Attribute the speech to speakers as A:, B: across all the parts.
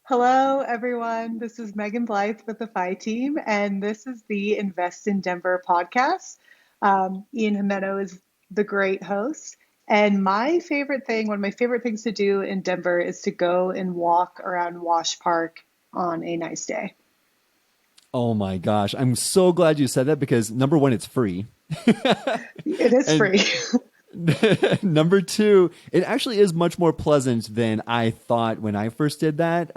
A: Hello, everyone. This is Megan Blythe with the FI team, and this is the Invest in Denver podcast. Ian Jimeno is the great host. And one of my favorite things to do in Denver is to go and walk around Wash Park on a nice day.
B: Oh my gosh. I'm so glad you said that because number one, it's free.
A: It is
B: And
A: free.
B: number two, it actually is much more pleasant than I thought when I first did that.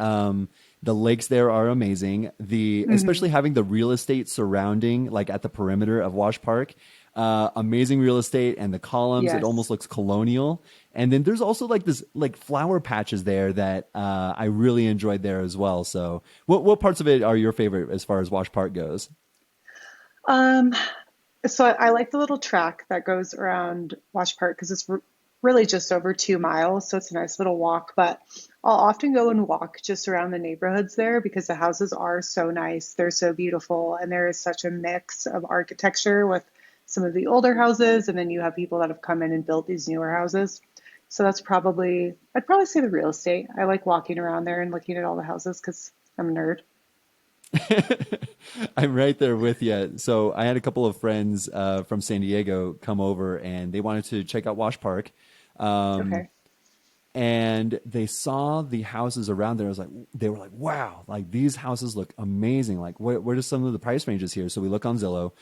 B: The lakes there are amazing.
A: Mhm.
B: Especially having the real estate surrounding, like at the perimeter of Wash Park, amazing real estate and the columns. It almost
A: Yes.
B: looks colonial. And then there's also like this like flower patches there that I really enjoyed there as well. So, what parts of it are your favorite as far as Wash Park goes?
A: Um, so I like the little track that goes around Wash Park because really just over 2 miles, so it's a nice little walk. But I'll often go and walk just around the neighborhoods there because the houses are so nice, they're so beautiful, and there is such a mix of architecture with some of the older houses, and then you have people that have come in and built these newer houses. So I'd probably say the real estate. I like walking around there and looking at all the houses because I'm a nerd.
B: I'm right there with you. So I had a couple of friends from San Diego come over, and they wanted to check out Wash Park. Um,
A: Okay.
B: and they saw the houses around there. I was like, they were like, wow, like these houses look amazing. Like, what are some of the price ranges here? So we look on Zillow.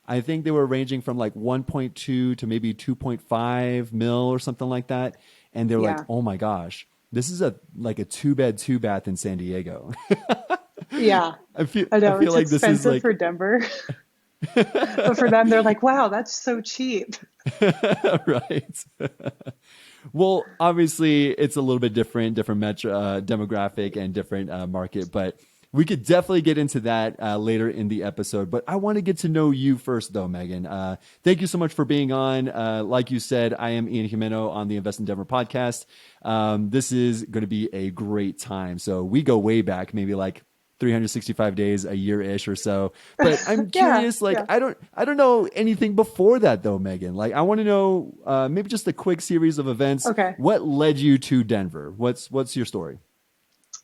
B: I think they were ranging from like 1.2 to maybe 2.5 mil or something like that. And they were like,
A: Yeah.
B: oh my gosh, this is a like a two bed, two bath in San Diego.
A: Yeah. I
B: I
A: know
B: feel
A: it's
B: like this is
A: expensive
B: like
A: for Denver. But for them, they're like, wow, that's so cheap.
B: right. Well, obviously, it's a little bit different metro demographic and different market, but we could definitely get into that later in the episode. But I want to get to know you first, though, Megan. Thank you so much for being on. Like you said, I am Ian Jimeno on the Invest in Denver podcast. This is going to be a great time. So we go way back, maybe like 365 days a year ish or so. But I'm
A: Yeah,
B: curious, like
A: yeah.
B: I don't know anything before that though, Megan. Like I want to know maybe just a quick series of events.
A: Okay.
B: What led you to Denver? What's your story?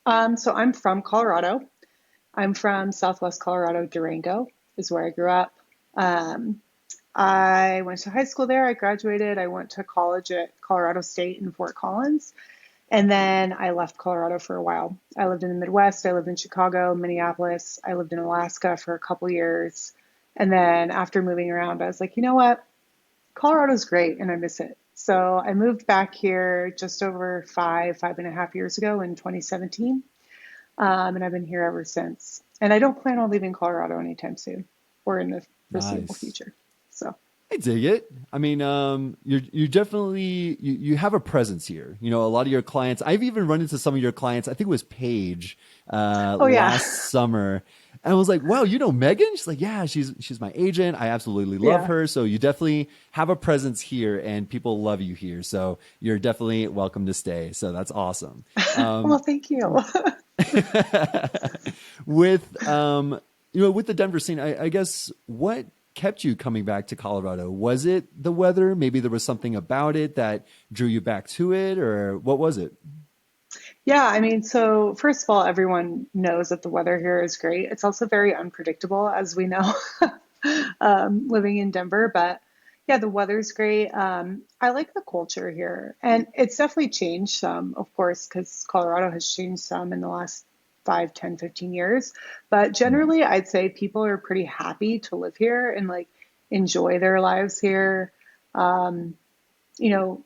A: So I'm from Colorado. I'm from Southwest Colorado. Durango is where I grew up. Um, I went to high school there. I graduated. I went to college at Colorado State in Fort Collins. And then I left Colorado for a while. I lived in the Midwest. I lived in Chicago, Minneapolis. I lived in Alaska for a couple years. And then after moving around, I was like, you know what? Colorado's great and I miss it. So I moved back here just over 5.5 years ago in 2017. And I've been here ever since. And I don't plan on leaving Colorado anytime soon or in the foreseeable
B: Nice.
A: future. So,
B: I dig it. I mean, you definitely you have a presence here. You know, a lot of your clients. I've even run into some of your clients. I think it was Paige
A: oh, yeah.
B: last summer, and I was like, "Wow, you know Megan?" She's like, "Yeah, she's my agent. I absolutely love
A: Yeah.
B: her." So you definitely have a presence here, and people love you here. So you're definitely welcome to stay. So that's awesome.
A: Well,
B: Um,
A: thank you.
B: with with the Denver scene, I guess what kept you coming back to Colorado? Was it the weather? Maybe there was something about it that drew you back to it, or what was it?
A: Yeah, I mean, so first of all, everyone knows that the weather here is great. It's also very unpredictable, as we know, living in Denver. But yeah, the weather's great. I like the culture here, and it's definitely changed some, of course, because Colorado has changed some in the last 5, 10, 15 years. But
B: Mhm.
A: generally, I'd say people are pretty happy to live here and like enjoy their lives here. Um, you know,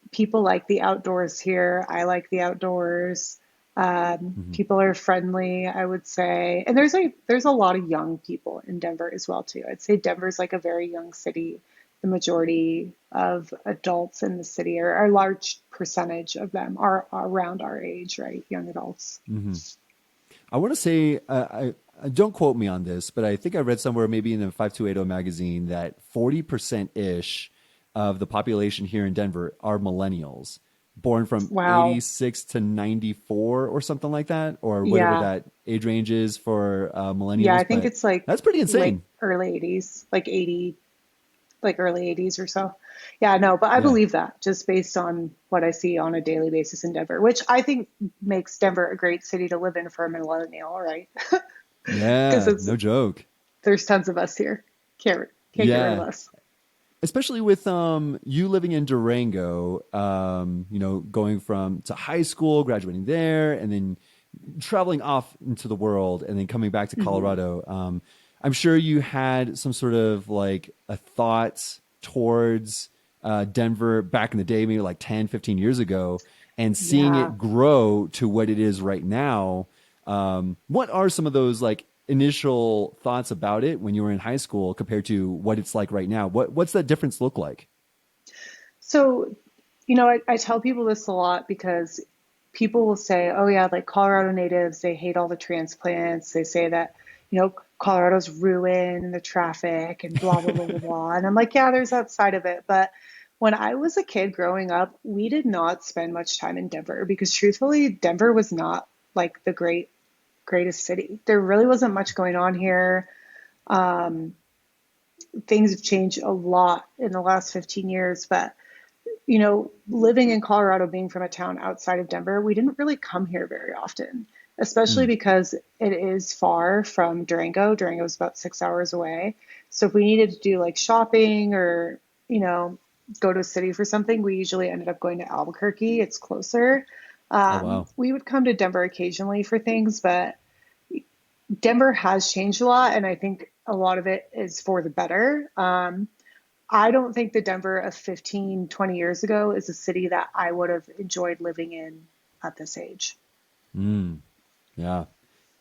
A: People like the outdoors here. I like the outdoors.
B: Mhm.
A: People are friendly, I would say, and there's a lot of young people in Denver as well too. I'd say Denver's like a very young city. The majority of adults in the city, or a large percentage of them, are around our age, right? Young adults.
B: Mhm. I want to say, don't quote me on this, but I think I read somewhere, maybe in the 5280 magazine, that 40% ish of the population here in Denver are millennials, born from
A: Wow.
B: 86 to 94 or something like that, or whatever
A: Yeah.
B: that age range is for
A: Yeah, I
B: millennials.
A: think
B: But
A: it's like
B: that's pretty
A: late
B: insane.
A: early 80s, like 80. like early 80s or so. Yeah, no, but I
B: Yeah.
A: believe that just based on what I see on a daily basis in Denver, which I think makes Denver a great city to live in for a millennial, right? Because
B: Yeah.
A: it's
B: No joke.
A: there's tons of us here. Can't get rid of
B: Yeah.
A: us.
B: Especially with you living in Durango, going from to high school, graduating there, and then traveling off into the world, and then coming back to
A: Hmm.
B: Colorado. I'm sure you had some sort of like a thought towards Denver back in the day, maybe like 10, 15 years ago, and seeing
A: Yeah.
B: it grow to what it is right now. What are some of those like initial thoughts about it when you were in high school compared to what it's like right now? What's that difference look like?
A: So, I tell people this a lot because people will say, oh, yeah, like Colorado natives, they hate all the transplants. They say that, Colorado's ruined and the traffic and blah, blah, blah, blah, blah. And I'm like, yeah, there's that side of it. But when I was a kid growing up, we did not spend much time in Denver because truthfully, Denver was not like the greatest city. There really wasn't much going on here. Um, Things have changed a lot in the last 15 years, but living in Colorado, being from a town outside of Denver, we didn't really come here very often, especially
B: Hmm.
A: because it is far from Durango. Durango is about 6 hours away. So if we needed to do like shopping or, you know, go to a city for something, we usually ended up going to Albuquerque. It's closer.
B: Oh wow.
A: We would come to Denver occasionally for things, but Denver has changed a lot, and I think a lot of it is for the better. I don't think the Denver of 15, 20 years ago is a city that I would have enjoyed living in at this age.
B: Mm, yeah.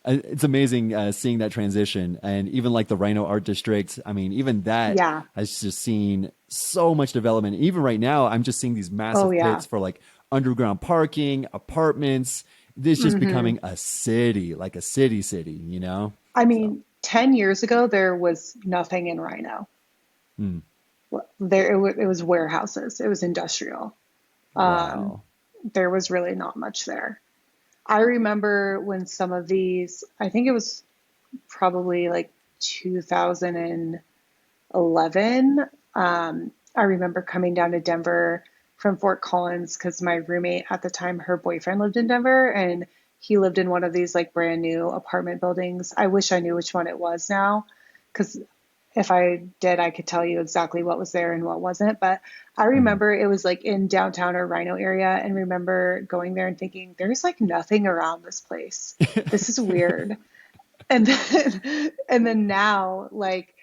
B: It's amazing seeing that transition, and even like the Rhino Art District. I mean, even that
A: Yeah.
B: has just seen so much development. Even right now, I'm just seeing these
A: Oh,
B: massive
A: yeah.
B: pits for like underground parking, apartments. It's just
A: Hmm.
B: becoming a city, like a city,
A: I
B: So,
A: mean, 10 years ago, there was nothing in Rhino.
B: mm,
A: It was warehouses, it was industrial. Um,
B: wow.
A: there was really not much there. I remember when some of these, I think it was probably like 2011. I remember coming down to Denver from Fort Collins because my roommate at the time, her boyfriend lived in Denver and he lived in one of these like brand new apartment buildings. I wish I knew which one it was now because if I did, I could tell you exactly what was there and what wasn't. But I
B: Mhm.
A: remember it was like in downtown or Rhino area and remember going there and thinking, there's like nothing around this place. This is weird. And then now, like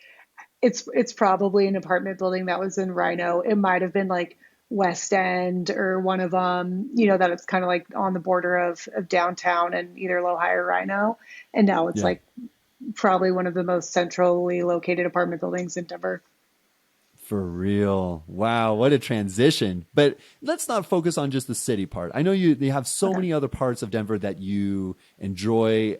A: it's probably an apartment building that was in Rhino. It might have been like West End or one of them, that it's kind of like on the border of downtown and either Lodi or Rhino. And now it's
B: Yeah.
A: like probably one of the most centrally located apartment buildings in Denver.
B: For real. Wow, what a transition. But let's not focus on just the city part. I know you have so
A: Okay.
B: many other parts of Denver that you enjoy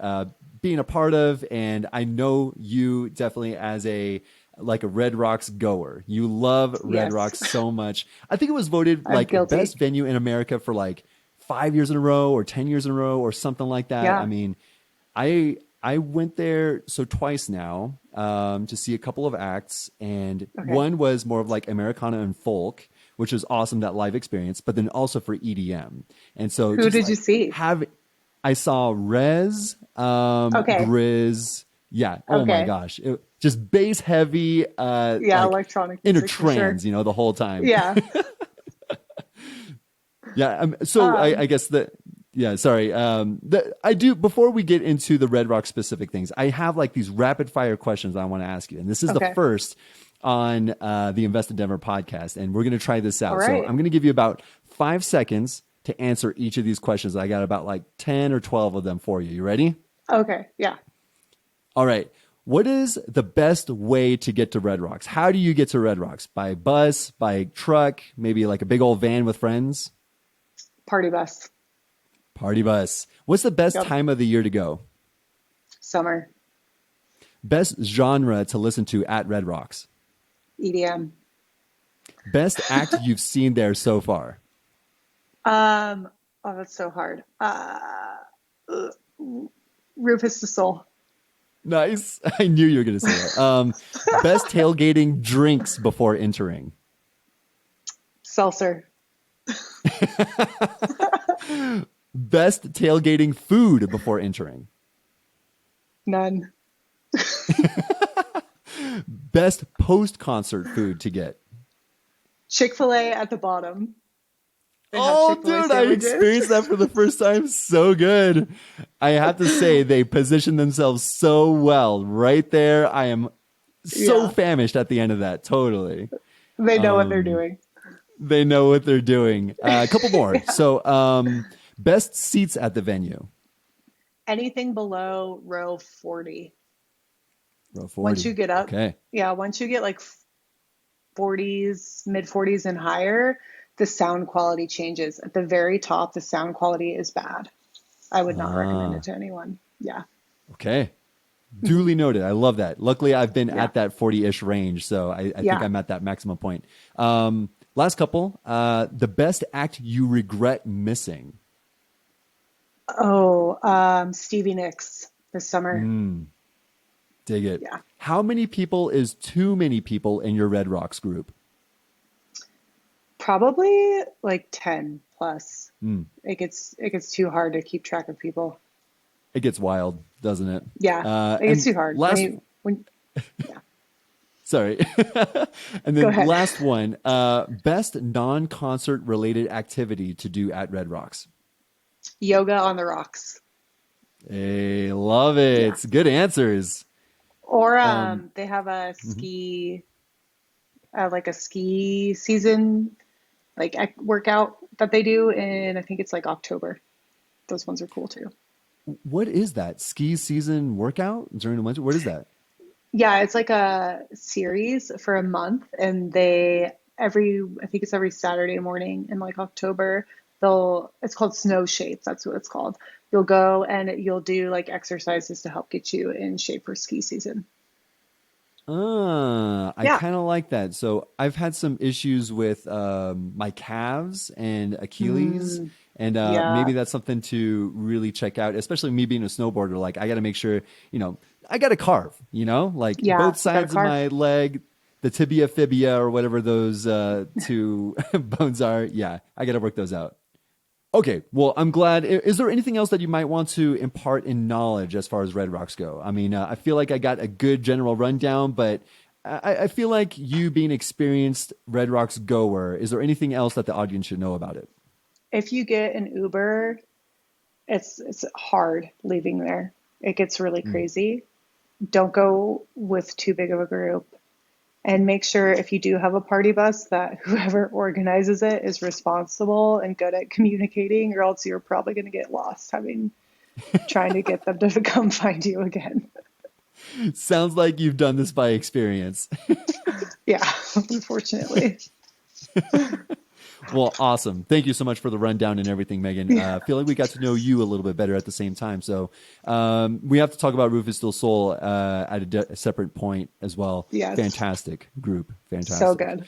B: being a part of, and I know you definitely as a like a Red Rocks goer. You love Red
A: Yes,
B: Rocks so much. I think it was voted
A: I'm
B: like
A: guilty.
B: best venue in America for like 5 years in a row or 10 years in a row or something like that. I
A: Yeah.
B: mean, I went there so twice now to see a couple of acts, and
A: Okay.
B: one was more of like Americana and folk, which was awesome, that live experience, but then also for EDM, and so
A: Who
B: just
A: did you
B: like
A: see?
B: have I saw Rez,
A: Okay.
B: Grizz, yeah, oh my
A: Okay.
B: gosh, just bass heavy,
A: Yeah,
B: like
A: electronic
B: in a
A: music for
B: trance,
A: sure.
B: the whole time.
A: Yeah.
B: Yeah. So I
A: Um,
B: guess that, yeah, sorry. I do, before we get into the Red Rock specific things, I have like these rapid fire questions I want to ask you. And this is the
A: okay.
B: first on the Invest in Denver podcast. And we're going to try this
A: All
B: out. So
A: right.
B: I'm going to give you about 5 seconds to answer each of these questions. I got about like 10 or 12 of them for you. You ready?
A: Okay. Yeah.
B: All right. What is the best way to get to Red Rocks? How do you get to Red Rocks? By bus, by truck, maybe like a big old van with friends?
A: Party bus.
B: Party bus. What's the best
A: Yep.
B: time of the year to go?
A: Summer.
B: Best genre to listen to at Red Rocks.
A: EDM.
B: Best act you've seen there so far.
A: Um, oh, that's so hard. Rufus the Soul.
B: Nice. I knew you were going to say that. Best tailgating drinks before entering.
A: Seltzer.
B: Best tailgating food before entering.
A: None.
B: Best post-concert food to get.
A: Chick-fil-A at the bottom. They have
B: Oh,
A: Chick-fil-A
B: dude, I
A: sandwiches.
B: experienced that for the first time. So good. I have to say, they positioned themselves so well right there. I am so
A: Yeah.
B: famished at the end of that. Totally.
A: They know what they're doing.
B: They know what they're doing. A couple more.
A: Yeah.
B: So, best seats at the venue.
A: Anything below row 40.
B: Row
A: Once
B: 40.
A: you get up,
B: Okay.
A: yeah, once you get like 40s, mid 40s and higher, the sound quality changes. At the very top, the sound quality is bad. I would not recommend it
B: Ah,
A: to anyone. Yeah.
B: okay. Duly noted. I love that. Luckily, I've been
A: Yeah.
B: at that 40-ish range, so I think
A: Yeah.
B: I'm at that maximum point. Last couple. The best act you regret missing.
A: Oh, Stevie Nicks this summer.
B: Dig it.
A: Yeah.
B: How many people is too many people in your Red Rocks group?
A: Probably like 10 plus. It gets too hard to keep track of people.
B: It gets wild, doesn't it?
A: Yeah. It gets
B: And
A: too hard
B: last,
A: yeah.
B: sorry. And
A: Go
B: then
A: ahead.
B: last one, best non-concert related activity to do at Red Rocks.
A: Yoga on the rocks.
B: Hey, love
A: Yeah.
B: it. Good answers.
A: Or
B: Um,
A: they have a
B: mhm.
A: ski season workout that they do in, I think it's like October. Those ones are cool too.
B: What is that? Ski season workout during the winter? What is that?
A: Yeah, it's like a series for a month, and I think it's every Saturday morning in like October. It's called Snow Shape. That's what it's called. You'll go and you'll do like exercises to help get you in shape for ski season.
B: I
A: Yeah.
B: kind of like that. So I've had some issues with my calves and Achilles,
A: Mm,
B: and maybe
A: yeah.
B: that's something to really check out. Especially me being a snowboarder, like I got to make sure, I got to carve, like
A: Yeah.
B: both
A: You got to
B: sides of
A: carve.
B: my leg, the tibia, fibia, or whatever those two bones are. Yeah, I got to work those out. Okay, well, I'm glad. Is there anything else that you might want to impart in knowledge as far as Red Rocks go? I mean, I feel like I got a good general rundown, but I feel like you being experienced Red Rocks goer, is there anything else that the audience should know about it?
A: If you get an Uber, it's hard leaving there. It gets really
B: Mm.
A: crazy. Don't go with too big of a group. And make sure if you do have a party bus that whoever organizes it is responsible and good at communicating, or else you're probably going to get lost having trying to get them to come find you again.
B: Sounds like you've done this by experience.
A: Yeah, unfortunately.
B: Well, awesome. Thank you so much for the rundown and everything, Megan.
A: Yeah.
B: I feel like we got to know you a little bit better at the same time. So we have to talk about Rufus Still Soul at a separate point as well.
A: Yes.
B: Fantastic group.
A: So
B: Fantastic.
A: good.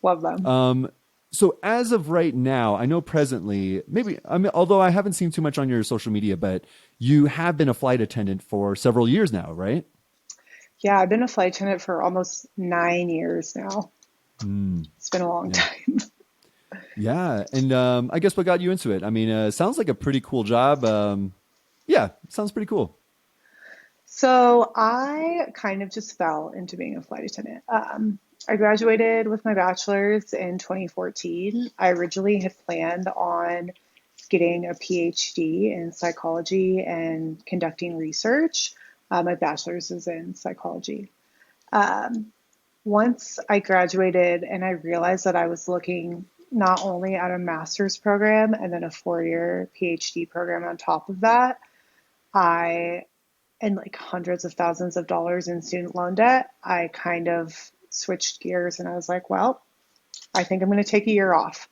A: Love them.
B: So as of right now, I know presently, maybe I mean, although I haven't seen too much on your social media, but you have been a flight attendant for several years now, right?
A: Yeah, I've been a flight attendant for almost 9 years now. It's been a long
B: Yeah.
A: time.
B: Yeah. And I guess what got you into it? I mean, sounds like a pretty cool job. Yeah, sounds pretty cool.
A: So I kind of just fell into being a flight attendant. I graduated with my bachelor's in 2014. I originally had planned on getting a PhD in psychology and conducting research. My bachelor's is in psychology. Um, Once I graduated and I realized that I was looking not only at a master's program and then a 4-year PhD program on top of that, I and like hundreds of thousands of dollars in student loan debt, I kind of switched gears and I was like, well, I think I'm going to take a year off.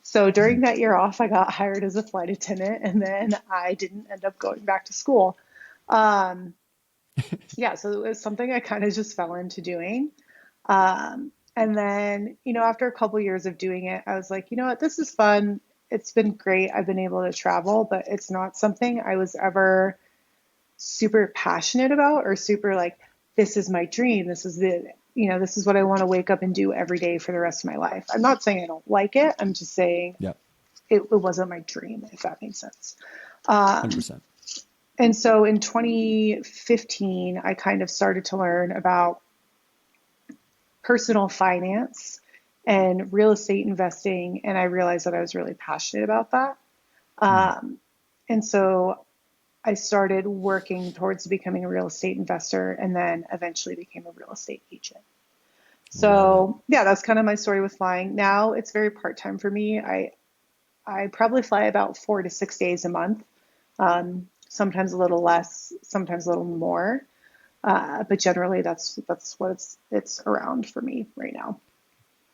A: So during that year off, I got hired as a flight attendant and then I didn't end up going back to school. Um, yeah, so it was something I kind of just fell into doing. And then, after a couple years of doing it, I was like, you know what, this is fun. It's been great. I've been able to travel, but it's not something I was ever super passionate about or super like, this is my dream. This is this is what I want to wake up and do every day for the rest of my life. I'm not saying I don't like it. I'm just saying
B: Yeah.
A: it wasn't my dream, if that makes sense. Um,
B: 100%.
A: and so in 2015, I kind of started to learn about personal finance and real estate investing. And I realized that I was really passionate about that.
B: Mm.
A: Um, and so I started working towards becoming a real estate investor and then eventually became a real estate agent.
B: Love it.
A: So yeah, that's kind of my story with flying. Now it's very part-time for me. I probably fly about 4 to 6 days a month. Sometimes a little less, sometimes a little more. But generally that's what it's around for me right now.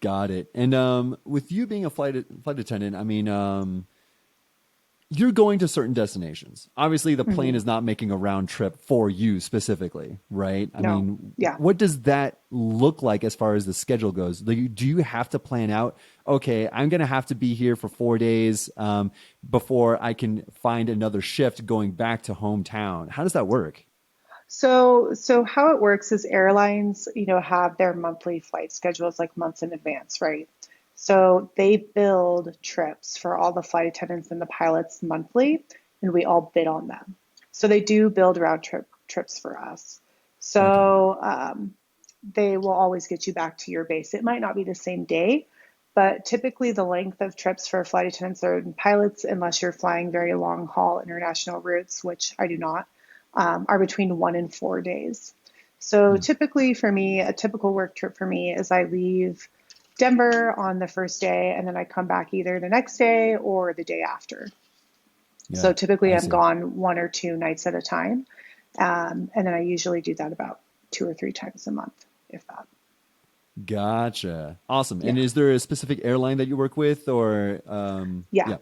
B: Got it. And with you being a flight attendant, I mean, you're going to certain destinations. Obviously, the plane
A: Hmm.
B: is not making a round trip for you specifically, right? I
A: No.
B: mean,
A: Yeah.
B: what does that look like as far as the schedule goes? Do you have to plan out, okay, I'm going to have to be here for 4 days before I can find another shift going back to hometown? How does that work?
A: So how it works is airlines, have their monthly flight schedules like months in advance, right? So they build trips for all the flight attendants and the pilots monthly, and we all bid on them. So they do build round trips for us.
B: Okay.
A: So they will always get you back to your base. It might not be the same day, but typically the length of trips for flight attendants and pilots, unless you're flying very long haul international routes, which I do not, are between 1 and 4 days. So
B: Hmm.
A: typically for me, a typical work trip for me is I leave Denver on the first day and then I come back either the next day or the day after. So
B: Yeah,
A: typically
B: I
A: I'm
B: see.
A: gone 1 or 2 nights at a time. And then I usually do that about 2 or 3 times a month, if that.
B: Gotcha. Awesome. And
A: Yeah.
B: is there a specific airline that you work with or
A: Yeah.
B: yeah.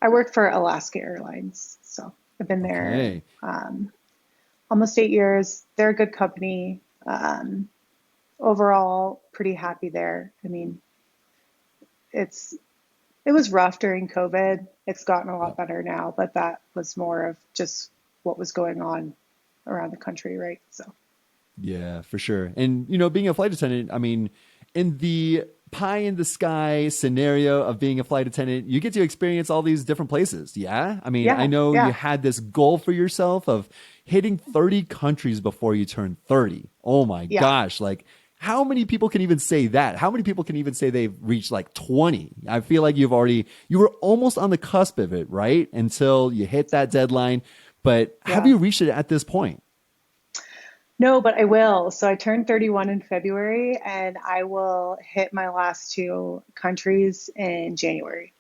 A: I work for Alaska Airlines. So I've been there
B: Okay.
A: almost 8 years. They're a good company. Overall, pretty happy there. I mean, it's it was rough during COVID. It's gotten a
B: Yeah.
A: lot better now, but that was more of just what was going on around the country, right? So,
B: Yeah, for sure. And being a flight attendant, I mean, in the pie in the sky scenario of being a flight attendant, you get to experience all these different places. Yeah. I mean, I
A: yeah,
B: know you
A: yeah,
B: had this goal for yourself of hitting 30 countries before you turn 30. Oh my
A: yeah.
B: gosh. Like, how many people can even say that? How many people can even say they've reached like 20? I feel like you were almost on the cusp of it, right? Until you hit that deadline. But have
A: Yeah.
B: you reached it at this point?
A: No, but I will. So I turned 31 in February and I will hit my last two countries in January.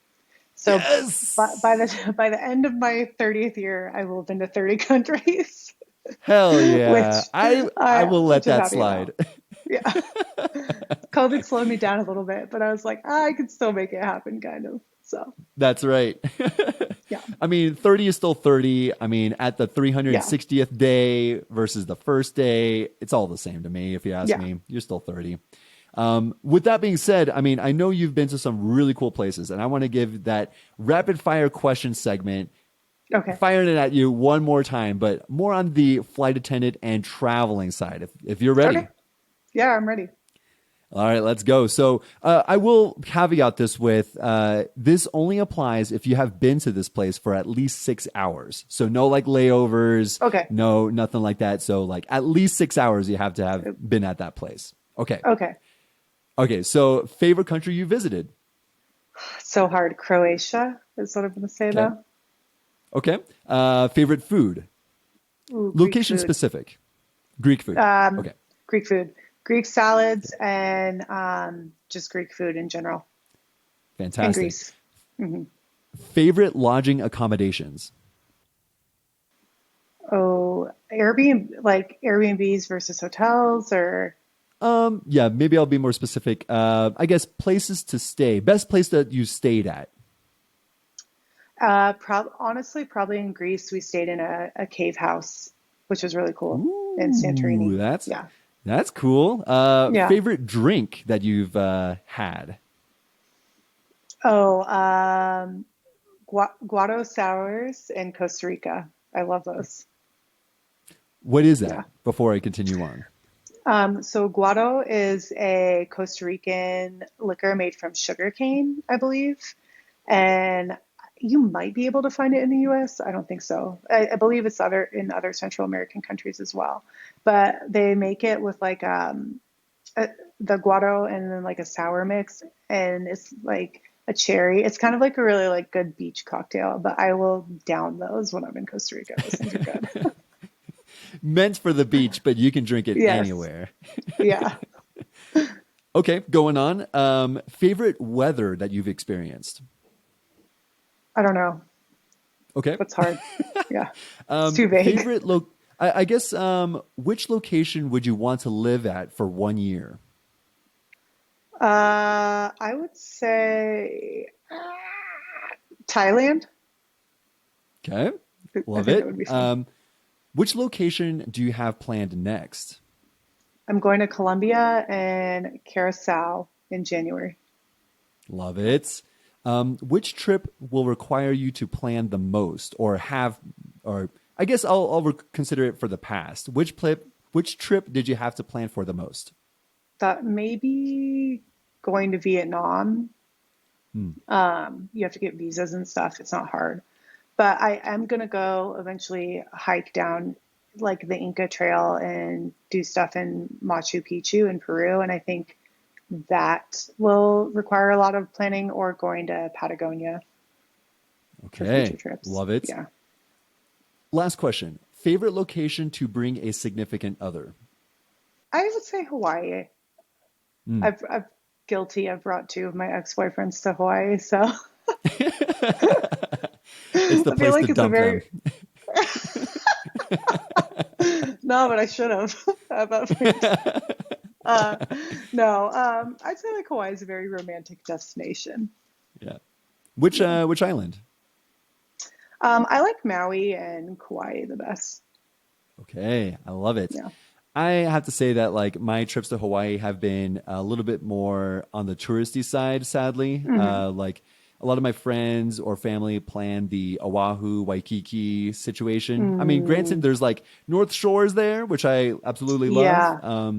A: So by
B: Yes.
A: the end of my 30th year, I will have been to 30 countries,
B: Hell yeah.
A: which
B: I will let
A: which I'm
B: that
A: happy
B: slide.
A: about. Yeah. COVID slowed me down a little bit, but I was like, I could still make it happen, kind of. So,
B: That's right.
A: yeah,
B: I mean, 30 is still 30. I mean, at the
A: yeah,
B: 360th day versus the first day, it's all the same to me. If you ask
A: yeah.
B: me, you're still 30. With that being said, I mean, I know you've been to some really cool places, and I want to give that rapid fire question segment,
A: Okay,
B: firing it at you one more time, but more on the flight attendant and traveling side, if you're
A: okay.
B: ready.
A: Yeah, I'm ready.
B: All right, let's go. So I will caveat this with this only applies if you have been to this place for at least 6 hours. So no like layovers,
A: Okay,
B: no nothing like that. So like at least 6 hours you have to have been at that place. Okay.
A: okay.
B: Okay. So favorite country you visited.
A: So hard. Croatia is what I'm going to say
B: Okay.
A: though.
B: Okay. Favorite food.
A: Ooh, Greek
B: Location
A: food.
B: specific. Greek food.
A: Um,
B: Okay.
A: Greek food. Greek salads and just Greek food in general. In
B: Fantastic.
A: Greece. Hmm.
B: Favorite lodging accommodations.
A: Oh, Airbnb, like Airbnbs versus hotels, or
B: Yeah, maybe I'll be more specific. I guess places to stay. Best place that you stayed at.
A: honestly, probably in Greece, we stayed in a cave house, which was really cool in
B: Ooh,
A: Santorini.
B: that's
A: Yeah.
B: that's cool.
A: Yeah.
B: Favorite drink that you've had?
A: Oh, Guado sours in Costa Rica. I love those.
B: What is
A: Yeah.
B: that before I continue on?
A: So guaro is a Costa Rican liquor made from sugarcane, I believe. And you might be able to find it in the US. I don't think so. I believe it's other in other Central American countries as well. But they make it with like a, the guaro and then like a sour mix, and it's like a cherry. It's kind of like a really like good beach cocktail, but I will down those when I'm in Costa Rica. Those things are good.
B: Meant for the beach, but you can drink it
A: Yes.
B: anywhere.
A: Yeah.
B: Okay, going on. Favorite weather that you've experienced?
A: I don't know.
B: Okay.
A: That's hard. Yeah. It's too vague.
B: Favorite I guess which location would you want to live at for 1 year?
A: I would say Thailand.
B: Okay.
A: I
B: Love
A: think that
B: it.
A: would be fun.
B: Which location do you have planned next?
A: I'm going to Colombia and Curacao in January.
B: Love it. Which trip will require you to plan the most or have, or I guess I'll consider it for the past. Which trip did you have to plan for the most?
A: That maybe going to Vietnam.
B: Hmm.
A: You have to get visas and stuff. It's not hard. But I am gonna go eventually hike down like the Inca Trail and do stuff in Machu Picchu in Peru. And I think that will require a lot of planning, or going to Patagonia for future
B: Okay.
A: trips.
B: Love it.
A: Yeah.
B: Last question. Favorite location to bring a significant other?
A: I would say Hawaii.
B: Hmm.
A: I've guilty. I've brought two of my ex-boyfriends to Hawaii, so
B: It's the
A: I feel
B: place
A: like
B: to
A: it's a
B: dump them.
A: very no, but I should have at that point. Uh, no, I'd say like Hawaii is a very romantic destination.
B: Yeah.
A: Yeah.
B: Which island?
A: I like Maui and Kauai the best.
B: Okay, I love it.
A: Yeah.
B: I have to say that like my trips to Hawaii have been a little bit more on the touristy side, sadly.
A: Hmm.
B: Like a lot of my friends or family plan the Oahu, Waikiki situation. I mean, granted,
A: Mm,
B: there's like North Shores there, which I absolutely love.
A: yeah.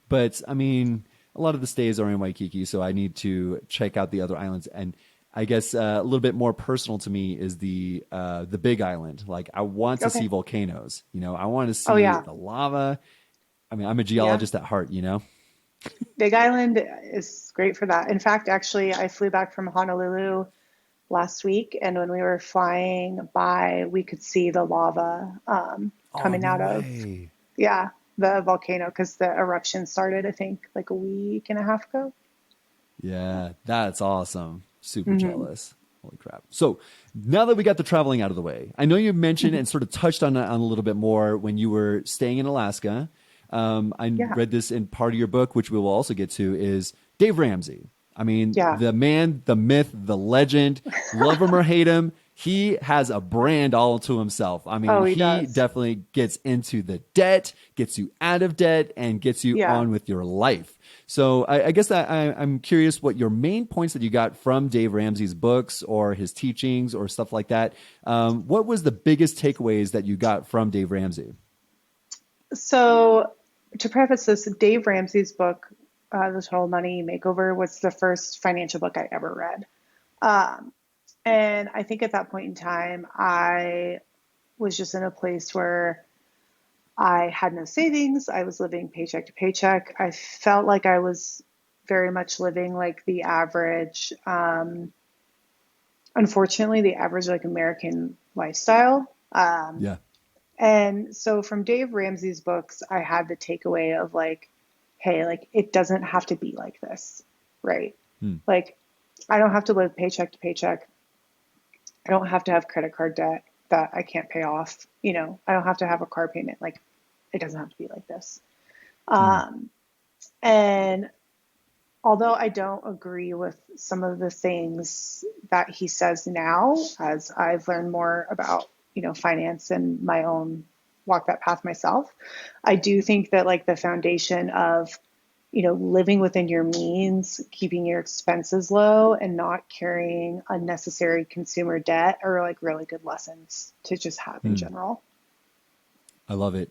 B: But I mean, a lot of the stays are in Waikiki, so I need to check out the other islands. And I guess a little bit more personal to me is the Big Island. Like I want to see
A: Okay.
B: volcanoes. You know, I want to
A: Oh
B: see
A: yeah.
B: the lava. I mean, I'm a
A: Yeah.
B: geologist at heart. You know.
A: Big Island is great for that. In fact, actually, I flew back from Honolulu last week, and when we were flying by, we could see the lava
B: Oh
A: coming
B: no
A: out of,
B: way!
A: yeah, the volcano because the eruption started, I think, like a week and a half ago.
B: Yeah, that's awesome. Super
A: Hmm.
B: jealous. Holy crap. So now that we got the traveling out of the way, I know you mentioned and sort of touched on a little bit more when you were staying in Alaska. I
A: Yeah.
B: read this in part of your book, which we will also get to, is Dave Ramsey. I mean,
A: Yeah.
B: the man, the myth, the legend, love him or hate him, he has a brand all to himself. I mean,
A: Oh, he
B: he
A: does.
B: definitely gets into the debt, gets you out of debt, and gets you
A: Yeah.
B: on with your life. So I guess that I'm curious what your main points that you got from Dave Ramsey's books or his teachings or stuff like that. What was the biggest takeaways that you got from Dave Ramsey?
A: So, to preface this, Dave Ramsey's book, The Total Money Makeover, was the first financial book I ever read. Um, and I think at that point in time, I was just in a place where I had no savings. I was living paycheck to paycheck. I felt like I was very much living like the average, unfortunately, the average like American lifestyle.
B: Yeah.
A: And so from Dave Ramsey's books, I had the takeaway of like, hey, like it doesn't have to be like this, right?
B: Hmm.
A: Like I don't have to live paycheck to paycheck. I don't have to have credit card debt that I can't pay off. I don't have to have a car payment. Like it doesn't have to be like this.
B: Hmm.
A: Um, and although I don't agree with some of the things that he says now, as I've learned more about, finance and my own walk that path myself, I do think that like the foundation of, living within your means, keeping your expenses low and not carrying unnecessary consumer debt are like really good lessons to just have in
B: Hmm.
A: general.
B: I love it.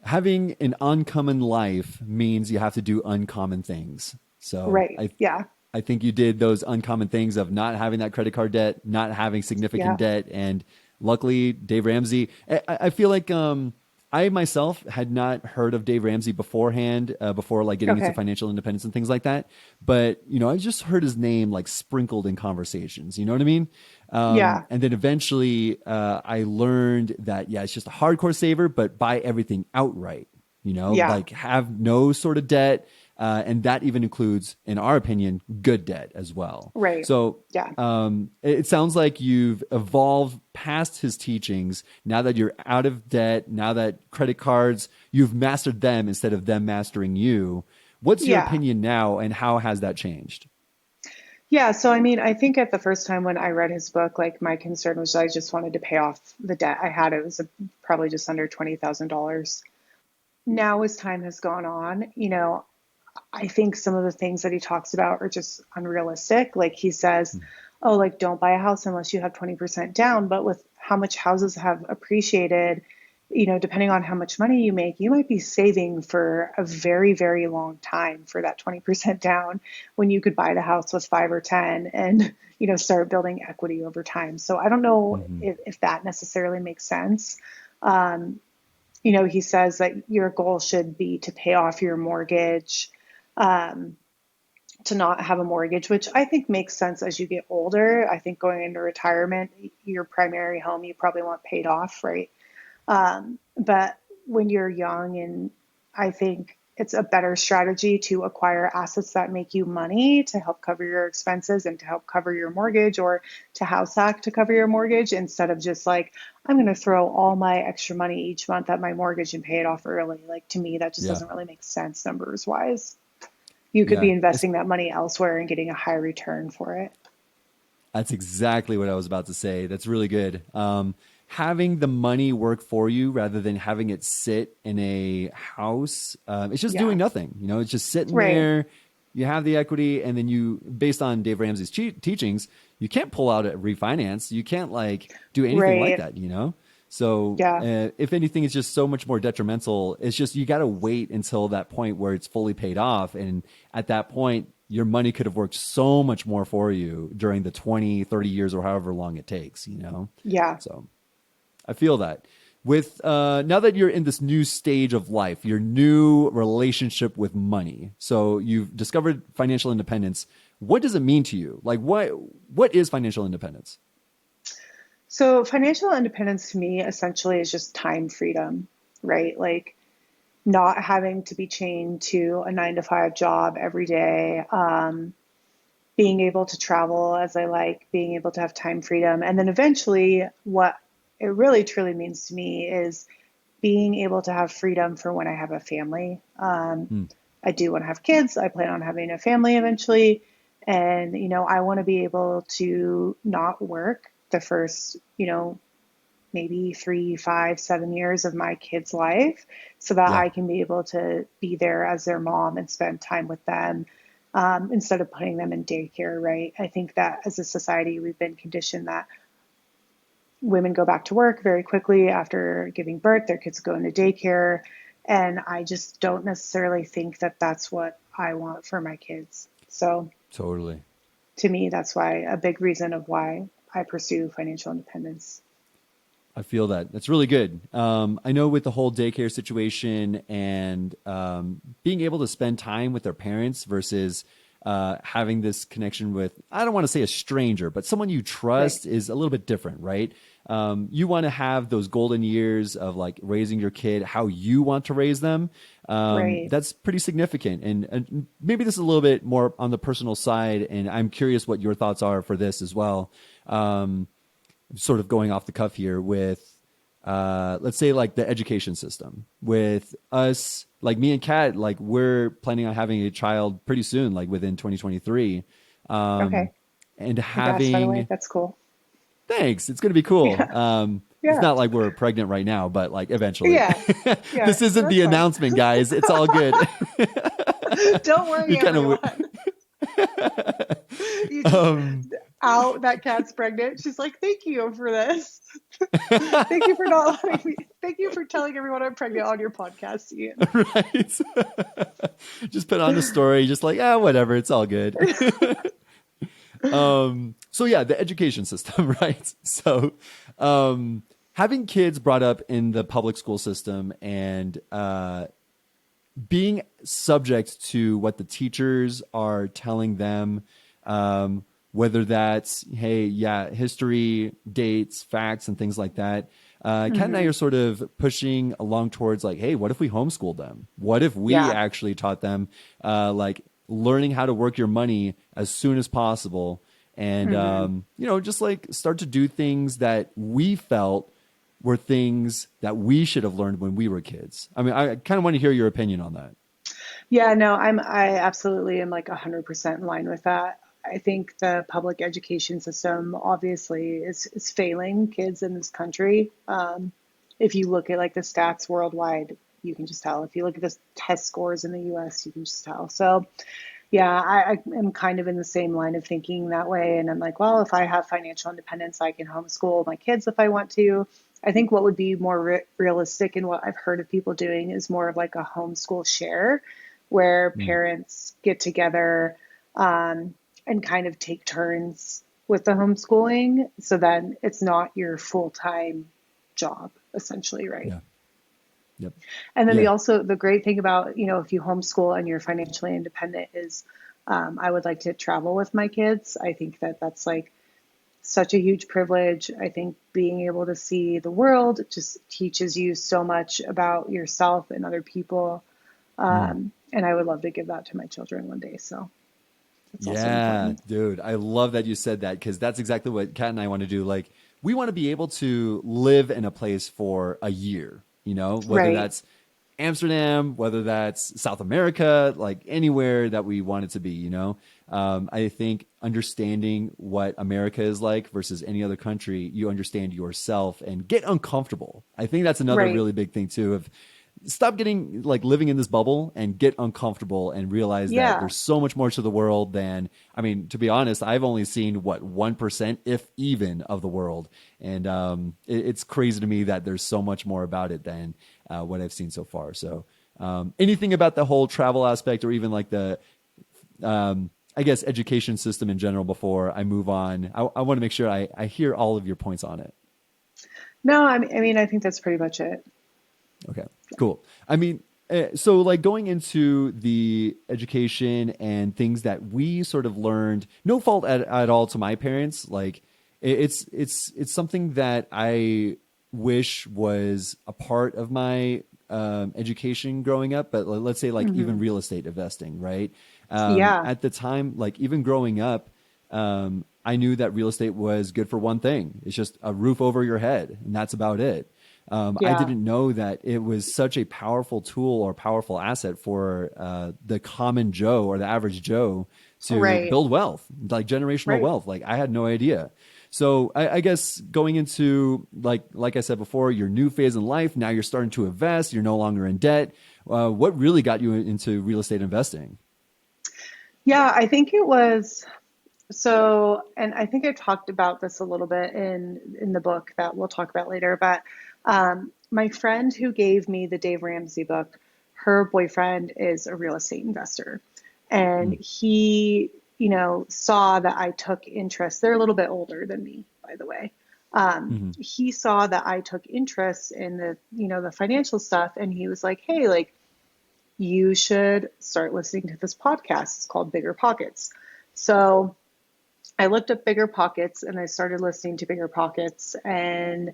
B: having an uncommon life means you have to do uncommon things. So
A: Right. Yeah.
B: I think you did those uncommon things of not having that credit card debt, not having significant
A: Yeah.
B: debt, and luckily Dave Ramsey. I feel like I myself had not heard of Dave Ramsey beforehand, before like getting into
A: Okay.
B: financial independence and things like that. But I just heard his name like sprinkled in conversations. You know what I mean?
A: Yeah.
B: And then eventually, I learned that yeah, it's just a hardcore saver, but buy everything outright.
A: Yeah.
B: Like have no sort of debt. And that even includes, in our opinion, good debt as well.
A: Right.
B: So
A: Yeah.
B: it sounds like you've evolved past his teachings. Now that you're out of debt, now that credit cards, you've mastered them instead of them mastering you. What's your
A: Yeah.
B: opinion now, and how has that changed?
A: Yeah. So, I mean, I think at the first time when I read his book, like my concern was I just wanted to pay off the debt I had. It was probably just under $20,000. Now, as time has gone on, I think some of the things that he talks about are just unrealistic. Like he says, oh, like don't buy a house unless you have 20% down. But with how much houses have appreciated, depending on how much money you make, you might be saving for a very, very long time for that 20% down when you could buy the house with 5 or 10 and, start building equity over time. So I don't know
B: Mm-hmm.
A: if that necessarily makes sense. Um, he says that your goal should be to pay off your mortgage, um, to not have a mortgage, which I think makes sense as you get older. I think going into retirement, your primary home you probably want paid off, right? But when you're young, and I think it's a better strategy to acquire assets that make you money to help cover your expenses and to help cover your mortgage, or to house hack to cover your mortgage, instead of just like, I'm going to throw all my extra money each month at my mortgage and pay it off early. Like to me, that just
B: Yeah,
A: doesn't really make sense numbers wise. You could be
B: yeah.
A: investing that money elsewhere and getting a high return for it.
B: That's exactly what I was about to say. That's really good. Having the money work for you rather than having it sit in a house, it's just doing
A: Yeah.
B: nothing. It's just sitting
A: Right.
B: there. You have the equity, and then based on Dave Ramsey's teachings, you can't pull out a refinance. You can't like do anything like
A: Right.
B: that. So
A: Yeah.
B: if anything, it's just so much more detrimental. It's just you got to wait until that point where it's fully paid off, and at that point, your money could have worked so much more for you during the 20, 30 years or however long it takes.
A: Yeah.
B: So I feel that with now that you're in this new stage of life, your new relationship with money. So you've discovered financial independence. What does it mean to you? Like what is financial independence?
A: So financial independence to me essentially is just time freedom, right? Like not having to be chained to a 9 to 5 job every day, being able to travel as I like, being able to have time freedom. And then eventually, what it really truly means to me is being able to have freedom for when I have a family.
B: Hmm.
A: I do want to have kids. I plan on having a family eventually. And, I want to be able to not work the first, maybe 3, 5, 7 years of my kid's life, so that
B: Yeah.
A: I can be able to be there as their mom and spend time with them, instead of putting them in daycare, right? I think that as a society, we've been conditioned that women go back to work very quickly after giving birth, their kids go into daycare. And I just don't necessarily think that that's what I want for my kids. So
B: Totally.
A: to me, that's why a big reason of why I pursue financial independence.
B: I feel that. That's really good. I know with the whole daycare situation and being able to spend time with their parents versus having this connection with, I don't want to say a stranger, but someone you
A: Right.
B: trust is a little bit different, right? You want to have those golden years of like raising your kid how you want to raise them.
A: Right.
B: That's pretty significant. And maybe this is a little bit more on the personal side. And I'm curious what your thoughts are for this as well. Sort of going off the cuff here with let's say like the education system with us, like me and Kat, like we're planning on having a child pretty soon, like within 2023. um,
A: Okay.
B: and
A: Congrats, by the way.
B: having
A: That's cool.
B: thanks, it's going to be cool.
A: Yeah.
B: It's
A: Yeah.
B: not like we're pregnant right now, but like eventually.
A: Yeah. Yeah.
B: This isn't
A: That's
B: the
A: fine.
B: announcement, guys, it's all good.
A: Don't worry,
B: You kind of
A: everyone. You just
B: um
A: out that cat's pregnant. She's like, thank you for this. Thank you for not letting me. Thank you for telling everyone I'm pregnant on your podcast, Ian.
B: Right. Just put on the story, just like, ah, whatever, it's all good. So yeah, the education system, right? So, having kids brought up in the public school system and being subject to what the teachers are telling them, whether that's, hey, yeah, history, dates, facts, and things like that. Kat and I
A: Mm-hmm.
B: are sort of pushing along towards like, hey, what if we homeschooled them? What if we
A: Yeah.
B: actually taught them like learning how to work your money as soon as possible? And,
A: Mm-hmm.
B: just like start to do things that we felt were things that we should have learned when we were kids. I mean, I kind of want to hear your opinion on that.
A: Yeah, no, I absolutely am like 100% in line with that. I think the public education system obviously is failing kids in this country. If you look at like the stats worldwide, you can just tell. If you look at the test scores in the US, you can just tell. So, yeah, I am kind of in the same line of thinking that way. And I'm like, well, if I have financial independence, I can homeschool my kids if I want to. I think what would be more realistic and what I've heard of people doing is more of like a homeschool share where
B: Mm,
A: parents get together and kind of take turns with the homeschooling. So then it's not your full time job, essentially, right?
B: yeah. Yep.
A: And then
B: Yeah.
A: the great thing about, if you homeschool and you're financially independent is I would like to travel with my kids. I think that that's like such a huge privilege. I think being able to see the world just teaches you so much about yourself and other people.
B: Mm.
A: And I would love to give that to my children one day. So it's also
B: Yeah,
A: important.
B: dude. I love that you said that because that's exactly what Kat and I want to do. Like, we want to be able to live in a place for a year, whether
A: Right.
B: that's Amsterdam, whether that's South America, like anywhere that we want it to be. I think understanding what America is like versus any other country, you understand yourself and get uncomfortable. I think that's another
A: Right.
B: really big thing too of stop getting like living in this bubble and get uncomfortable and realize that
A: Yeah.
B: there's so much more to the world than, I mean, to be honest, I've only seen what 1%, if even, of the world. And it's crazy to me that there's so much more about it than what I've seen so far. So anything about the whole travel aspect or even like the I guess education system in general before I move on, I want to make sure I hear all of your points on it.
A: No, I mean, I think that's pretty much it.
B: Okay, cool. I mean, so like going into the education and things that we sort of learned, no fault at all to my parents. Like it's something that I wish was a part of my education growing up. But let's say like even
A: Hmm.
B: real estate investing, right?
A: Yeah.
B: At the time, like even growing up, I knew that real estate was good for one thing. It's just a roof over your head, and that's about it. I
A: Yeah.
B: didn't know that it was such a powerful tool or powerful asset for the common Joe or the average Joe to
A: Right.
B: build wealth, like generational
A: Right.
B: wealth. Like I had no idea. So I guess going into like I said before, your new phase in life, now you're starting to invest. You're no longer in debt. What really got you into real estate investing?
A: Yeah, I think it was so, and I think I talked about this a little bit in the book that we'll talk about later, but my friend who gave me the Dave Ramsey book, her boyfriend is a real estate investor. And
B: Mm,
A: he, saw that I took interest. They're a little bit older than me, by the way.
B: mm-hmm,
A: He saw that I took interest in the financial stuff, and he was like, "Hey, like you should start listening to this podcast. It's called Bigger Pockets." So I looked up Bigger Pockets and I started listening to Bigger Pockets and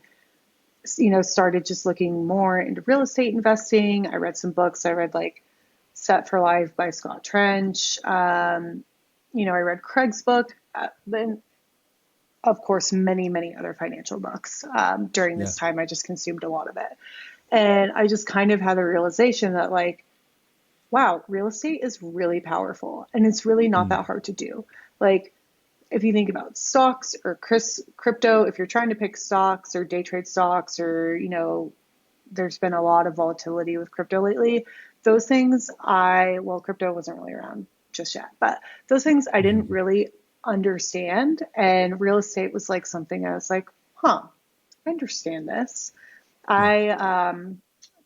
A: started just looking more into real estate investing. I read some books. I read like Set for Life by Scott Trench. I read Craig's book. Then, of course, many, many other financial books. During
B: yeah.
A: this time, I just consumed a lot of it. And I just kind of had the realization that, like, wow, real estate is really powerful and it's really not
B: Mm,
A: that hard to do. Like, if you think about stocks or crypto, if you're trying to pick stocks or day trade stocks, or, there's been a lot of volatility with crypto lately. Those things crypto wasn't really around just yet, but those things I didn't
B: mm-hmm,
A: really understand. And real estate was like something I was like, huh, I understand this.
B: Yeah.
A: I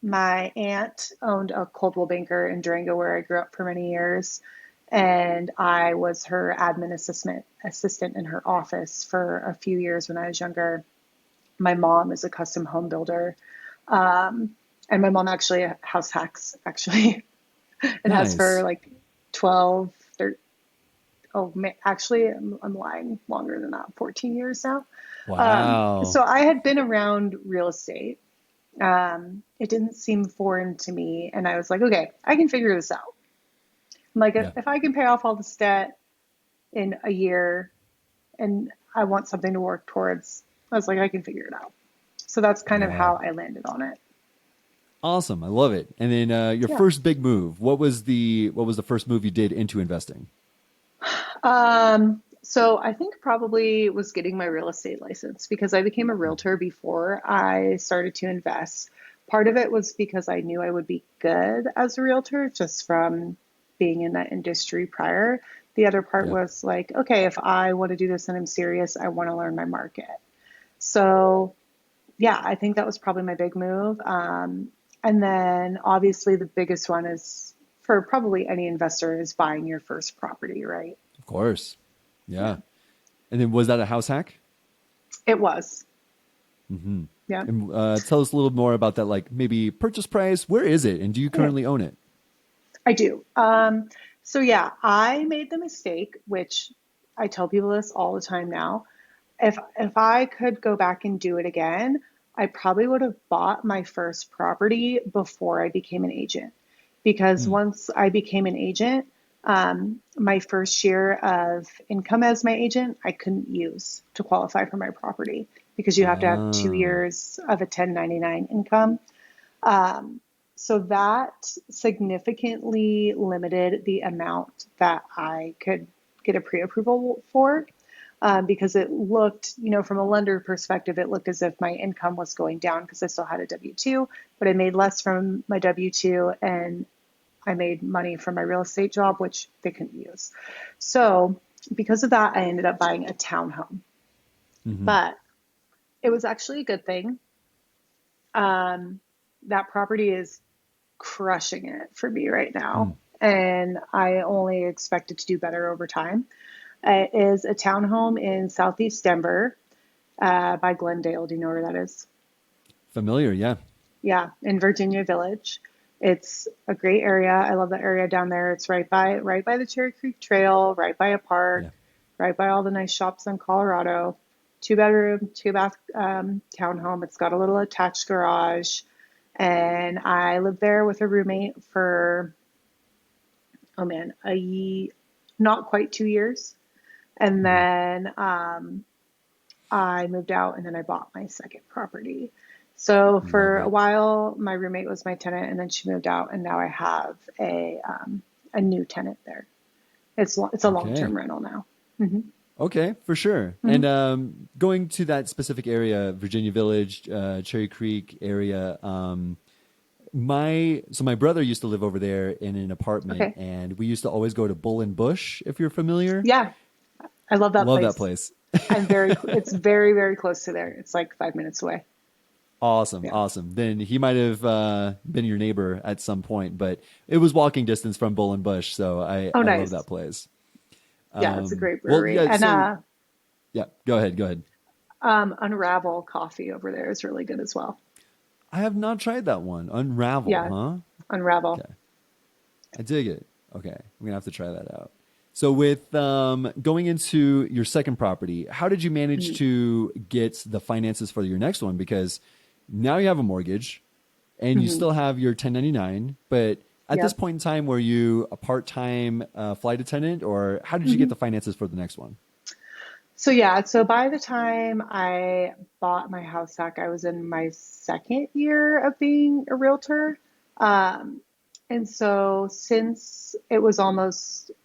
A: My aunt owned a Coldwell Banker in Durango where I grew up for many years, and I was her admin assistant in her office for a few years when I was younger. My mom is a custom home builder, and my mom actually house hacks actually. It has for
B: Nice.
A: like 12, 13, oh, actually, I'm lying, longer than that, 14 years now.
B: Wow.
A: So I had been around real estate. It didn't seem foreign to me. And I was like, okay, I can figure this out. I'm like,
B: Yeah.
A: if I can pay off all this debt in a year and I want something to work towards, I was like, I can figure it out. So that's kind of
B: Yeah.
A: how I landed on it.
B: Awesome. I love it. And then your
A: Yeah.
B: first big move. What was the first move you did into investing?
A: So I think probably was getting my real estate license because I became a realtor before I started to invest. Part of it was because I knew I would be good as a realtor just from being in that industry prior. The other part
B: Yeah.
A: was like, okay, if I want to do this and I'm serious, I want to learn my market. So yeah, I think that was probably my big move. And then obviously the biggest one is for probably any investor is buying your first property, right?
B: Of course.
A: Yeah,
B: Yeah. And then was that a house hack?
A: it was.
B: Mm-hmm.
A: Yeah.
B: And tell us a little more about that, like maybe purchase price. Where is it? And do you
A: Yeah,
B: currently own it?
A: I do. So yeah, I made the mistake, which I tell people this all the time now. If I could go back and do it again, I probably would have bought my first property before I became an agent. Because
B: Hmm.
A: once I became an agent, my first year of income as my agent, I couldn't use to qualify for my property because you have to have two
B: Oh,
A: years of a 1099 income. So that significantly limited the amount that I could get a pre-approval for, because it looked, from a lender perspective, it looked as if my income was going down because I still had a W-2, but I made less from my W-2 and I made money from my real estate job, which they couldn't use. So because of that, I ended up buying a townhome,
B: hmm.
A: but it was actually a good thing. Um, that property is crushing it for me right
B: Hmm.
A: now. And I only expect it to do better over time. It is a townhome in Southeast Denver, by Glendale. Do you know where that is?
B: Familiar. Yeah.
A: Yeah, in Virginia Village. It's a great area. I love the area down there. It's right by the Cherry Creek Trail, right by a park,
B: Yeah.
A: right by all the nice shops in Colorado. Two bedroom, two bath townhome. It's got a little attached garage. And I lived there with a roommate for, oh man, not quite 2 years. And
B: Hmm.
A: then I moved out and then I bought my second property. So
B: Love
A: for a
B: it.
A: while, my roommate was my tenant, and then she moved out, and now I have a new tenant there. It's a long
B: Okay.
A: term rental now. Hmm.
B: Okay, for sure.
A: Hmm.
B: And going to that specific area, Virginia Village, Cherry Creek area, my brother used to live over there in an apartment,
A: Okay.
B: and we used to always go to Bull and Bush, if you're familiar.
A: Yeah, I love that
B: Love that
A: place.
B: place.
A: It's very, very close to there. It's like 5 minutes away.
B: Awesome,
A: Yeah.
B: awesome. Then he might have been your neighbor at some point, but it was walking distance from Bull and Bush, so I
A: Oh,
B: I love that
A: nice.
B: place.
A: Yeah, it's a great
B: Well,
A: brewery.
B: yeah.
A: And
B: So yeah, go ahead, go ahead.
A: Unravel coffee over there is really good as well.
B: I have not tried that one. Unravel,
A: Yeah,
B: huh?
A: Unravel.
B: Okay. I dig it. Okay, I'm gonna have to try that out. So, with going into your second property, how did you manage
A: Mhm.
B: to get the finances for your next one? Because now you have a mortgage and you
A: Mhm.
B: still have your 1099, but at this
A: Yep.
B: point in time, were you a part-time flight attendant, or how did you get
A: Mhm.
B: the finances for the next one?
A: So yeah, so by the time I bought my house back, I was in my second year of being a realtor. Um, and so since it was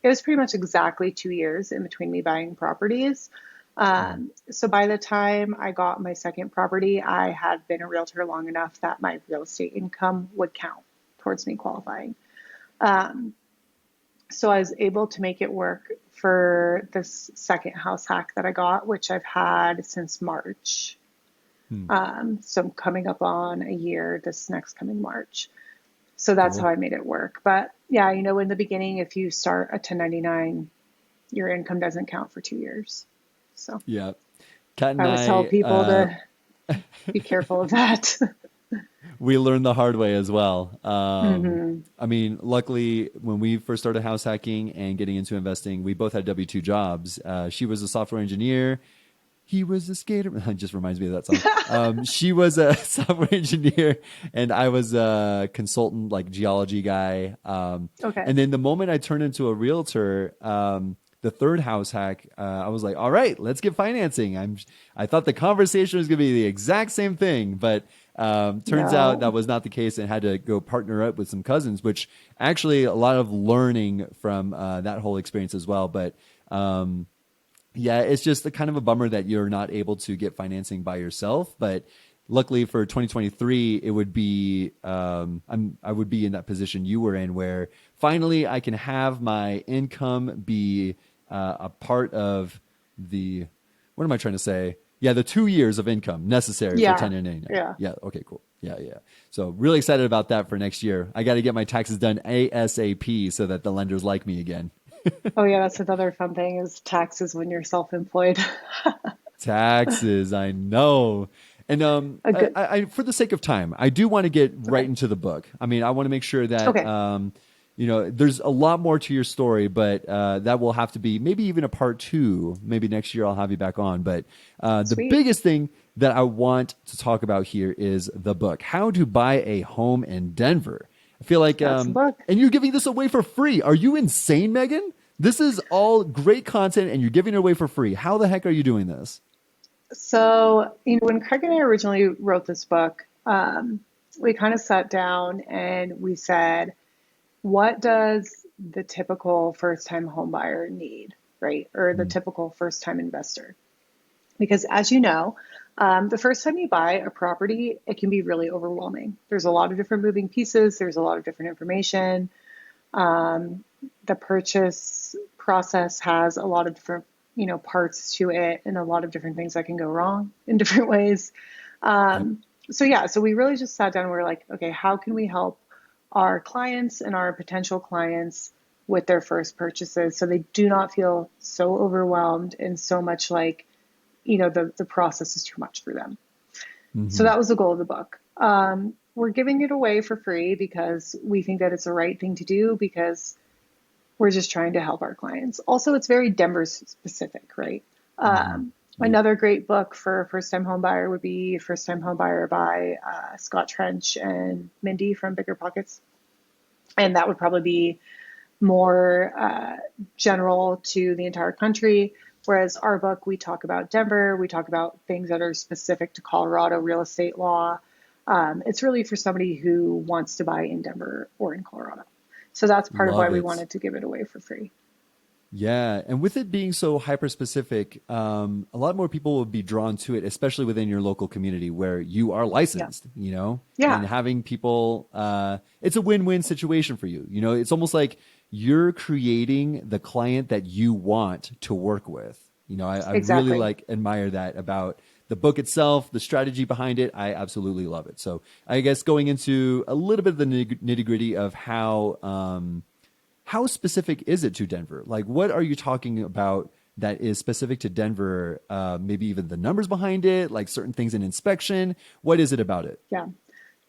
A: pretty much exactly 2 years in between me buying properties.
B: Mhm.
A: So by the time I got my second property, I had been a realtor long enough that my real estate income would count towards me qualifying. Um, So I was able to make it work for this second house hack that I got, which I've had since March.
B: Hmm.
A: So I'm coming up on a year this next coming March. So that's how
B: Cool.
A: I made it work. But yeah, in the beginning, if you start a 1099, your income doesn't count for 2 years. So
B: Yeah. Kat
A: I
B: and
A: always tell
B: I,
A: people to be careful of that.
B: we learned the hard way as well.
A: hmm
B: I mean, luckily, when we first started house hacking and getting into investing, we both had W-2 jobs. She was a software engineer. He was a skater. It just reminds me of that song. She was a software engineer, and I was a consultant, like geology guy.
A: Okay.
B: And then the moment I turned into a realtor, the third house hack, I was like, "All right, let's get financing." I thought the conversation was going to be the exact same thing, but turns out that
A: No.
B: was not the case, and had to go partner up with some cousins, which actually a lot of learning from that whole experience as well. But yeah, it's just a kind of a bummer that you're not able to get financing by yourself. But luckily for 2023, it would be I would be in that position you were in, where finally I can have my income be a part of the, what am I trying to say? Yeah, the 2 years of income necessary for
A: Yeah.
B: 1099.
A: Yeah.
B: Yeah. Okay. Cool. Yeah. Yeah. So really excited about that for next year. I got to get my taxes done ASAP so that the lenders like me again.
A: Oh, yeah. That's another fun thing is taxes when you're self-employed.
B: Taxes, I know. And
A: A good.
B: for the sake of time, I do want to get right
A: Okay.
B: into the book. I mean, I want to make sure that
A: Okay.
B: there's a lot more to your story, but that will have to be maybe even a part two. Maybe next year I'll have you back on. But the
A: Sweet.
B: biggest thing that I want to talk about here is the book, How to Buy a Home in Denver. I feel like,
A: That's the book.
B: and you're giving this away for free. Are you insane, Megan? This is all great content, and you're giving it away for free. How the heck are you doing this?
A: So, when Craig and I originally wrote this book, we kind of sat down and we said, what does the typical first time home buyer need, right? Or the
B: Mm,
A: typical first time investor? Because as you know, the first time you buy a property, it can be really overwhelming. There's a lot of different moving pieces, there's a lot of different information. The purchase process has a lot of different, parts to it and a lot of different things that can go wrong in different ways.
B: yep.
A: So yeah, so we really just sat down and we are like, okay, how can we help our clients and our potential clients with their first purchases so they do not feel so overwhelmed and so much like, the process is too much for them. So
B: Hmm.
A: that was the goal of the book. We're giving it away for free because we think that it's the right thing to do because we're just trying to help our clients. Also, it's very Denver specific, right?
B: Hmm. Yep.
A: Another great book for a first time home buyer would be First Time Home Buyer by Scott Trench and Mindy from Bigger Pockets. And that would probably be more general to the entire country. Whereas our book, we talk about Denver, we talk about things that are specific to Colorado real estate law. It's really for somebody who wants to buy in Denver or in Colorado. So that's part of why
B: Love
A: we
B: it.
A: wanted to give it away for free.
B: Yeah, and with it being so hyper specific, a lot more people will be drawn to it, especially within your local community where you are
A: Yeah.
B: licensed. And
A: Yeah.
B: having people, it's a win-win situation for you. It's almost like you're creating the client that you want to work with. I really
A: Exactly.
B: like admire that about the book itself, the strategy behind it. I absolutely love it. So I guess going into a little bit of the nitty gritty of how specific is it to Denver? Like, what are you talking about that is specific to Denver? Maybe even the numbers behind it, like certain things in inspection. What is it about it?
A: Yeah.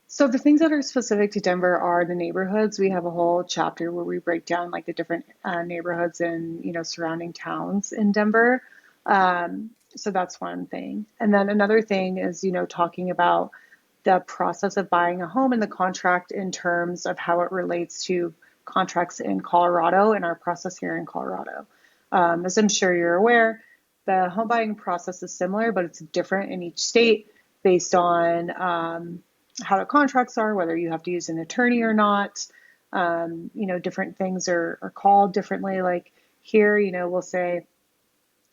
A: So the things that are specific to Denver are the neighborhoods. We have a whole chapter where we break down like the different neighborhoods and surrounding towns in Denver. So that's one thing. And then another thing is talking about the process of buying a home and the contract in terms of how it relates to contracts in Colorado and our process here in Colorado. As I'm sure you're aware, the home buying process is similar, but it's different in each state based on how the contracts are, whether you have to use an attorney or not. Different things are called differently. Like here, we'll say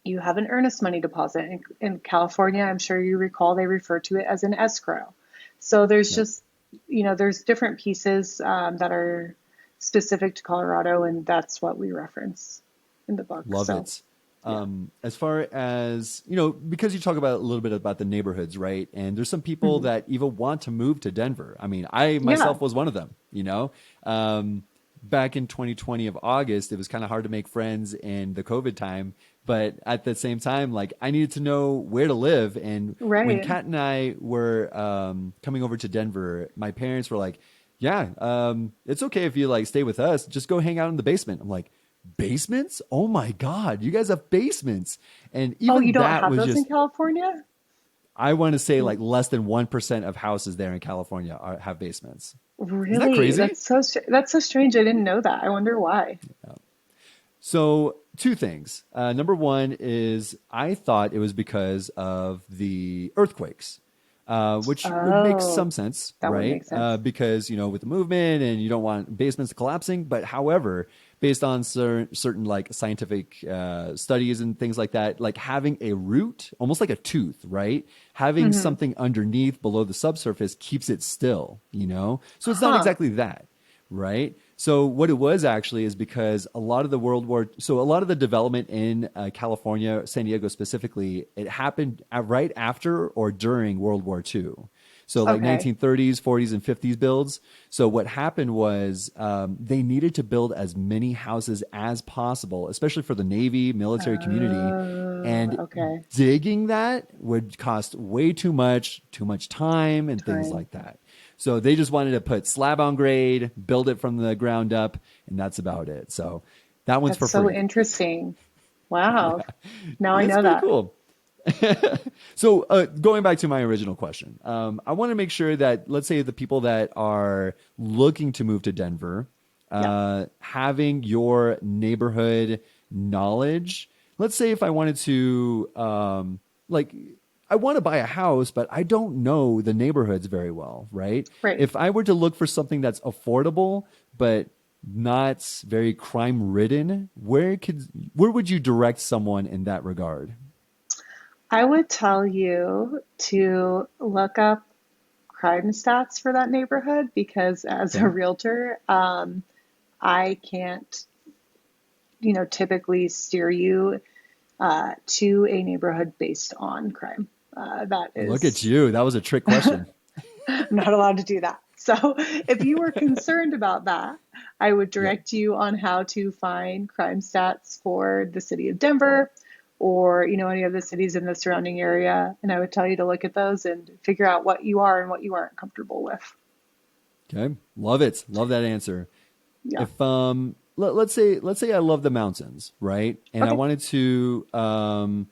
A: you have an earnest money deposit. In California, I'm sure you recall they refer to it as an escrow. So there's
B: Yep.
A: just, there's different pieces that are specific to Colorado, and that's what we reference in the book.
B: Love
A: So
B: it.
A: yeah.
B: As far as, because you talk about a little bit about the neighborhoods, right? And there's some people
A: Mhm.
B: that even want to move to Denver. I mean, I
A: Yeah.
B: myself was one of them. Um, Back in 2020 of August, it was kind of hard to make friends in the COVID time. But at the same time, like I needed to know where to live. And when
A: Right.
B: Kat and I were coming over to Denver, my parents were like, yeah, it's okay if you like stay with us. Just go hang out in the basement. I'm like, basements? Oh my God, you guys have basements. And
A: Oh, you
B: even
A: don't
B: that
A: have
B: was
A: those in
B: just,
A: California?
B: I want to say like less than 1% of houses there in California have basements. Isn't that
A: Really?
B: crazy?
A: That's so strange. I didn't know that. I wonder why.
B: So, two things. Number one is I thought it was because of the earthquakes, which would make some
A: Oh,
B: sense,
A: that would
B: right?
A: make sense.
B: Because, with the movement and you don't want basements collapsing. But however, based on certain like scientific studies and things like that, like having a root, almost like a tooth, right? Having
A: Hmm.
B: something underneath below the subsurface keeps it still. So it's not
A: Huh.
B: exactly that, right? So what it was actually is because a lot of the development in California, San Diego specifically, it happened right after or during World War II. So like
A: Okay.
B: 1930s, 40s, and 50s builds. So what happened was they needed to build as many houses as possible, especially for the Navy, military community. And
A: Okay.
B: digging that would cost way too much time and things
A: Time.
B: like that. So they just wanted to put slab on grade, build it from the ground up, and that's about it. So that one's
A: That's
B: for
A: so
B: free.
A: interesting. Wow. Now I
B: It's
A: know
B: pretty
A: that.
B: cool. So going back to my original question, I want to make sure that, let's say, the people that are looking to move to Denver,
A: Yeah.
B: having your neighborhood knowledge. Let's say if I wanted to, like, I want to buy a house, but I don't know the neighborhoods very well, right?
A: Right.
B: If I were to look for something that's affordable, but not very crime ridden, where would you direct someone in that regard?
A: I would tell you to look up crime stats for that neighborhood because as a
B: Okay.
A: realtor, I can't, typically steer you to a neighborhood based on crime. That
B: Look at
A: is,
B: you. That was a trick question.
A: I'm not allowed to do that. So if you were concerned about that, I would
B: Yep.
A: direct you on how to find crime stats for the city of Denver or, any of the cities in the surrounding area. And I would tell you to look at those and figure out what you are and what you aren't comfortable with.
B: Okay. Love it. Love that answer.
A: Yeah.
B: If let's say I love the mountains, right? And I
A: Okay.
B: wanted to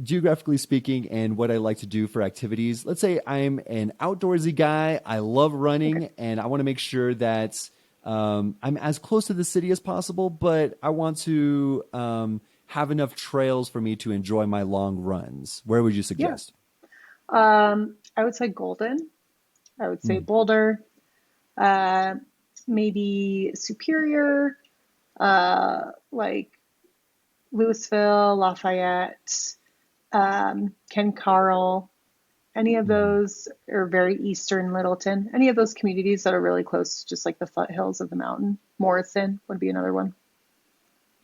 B: geographically speaking and what I like to do for activities. Let's say I'm an outdoorsy guy. I love
A: Okay.
B: running and I want to make sure that I'm as close to the city as possible, but I want to have enough trails for me to enjoy my long runs. Where would you
A: Yeah.
B: suggest?
A: I would say Golden. I would say
B: Hmm.
A: Boulder. Uh, Maybe Superior, like Louisville, Lafayette, Ken Carl, any of
B: Hmm.
A: those, or very eastern Littleton, any of those communities that are really close, just like the foothills of the mountain. Morrison would be another one.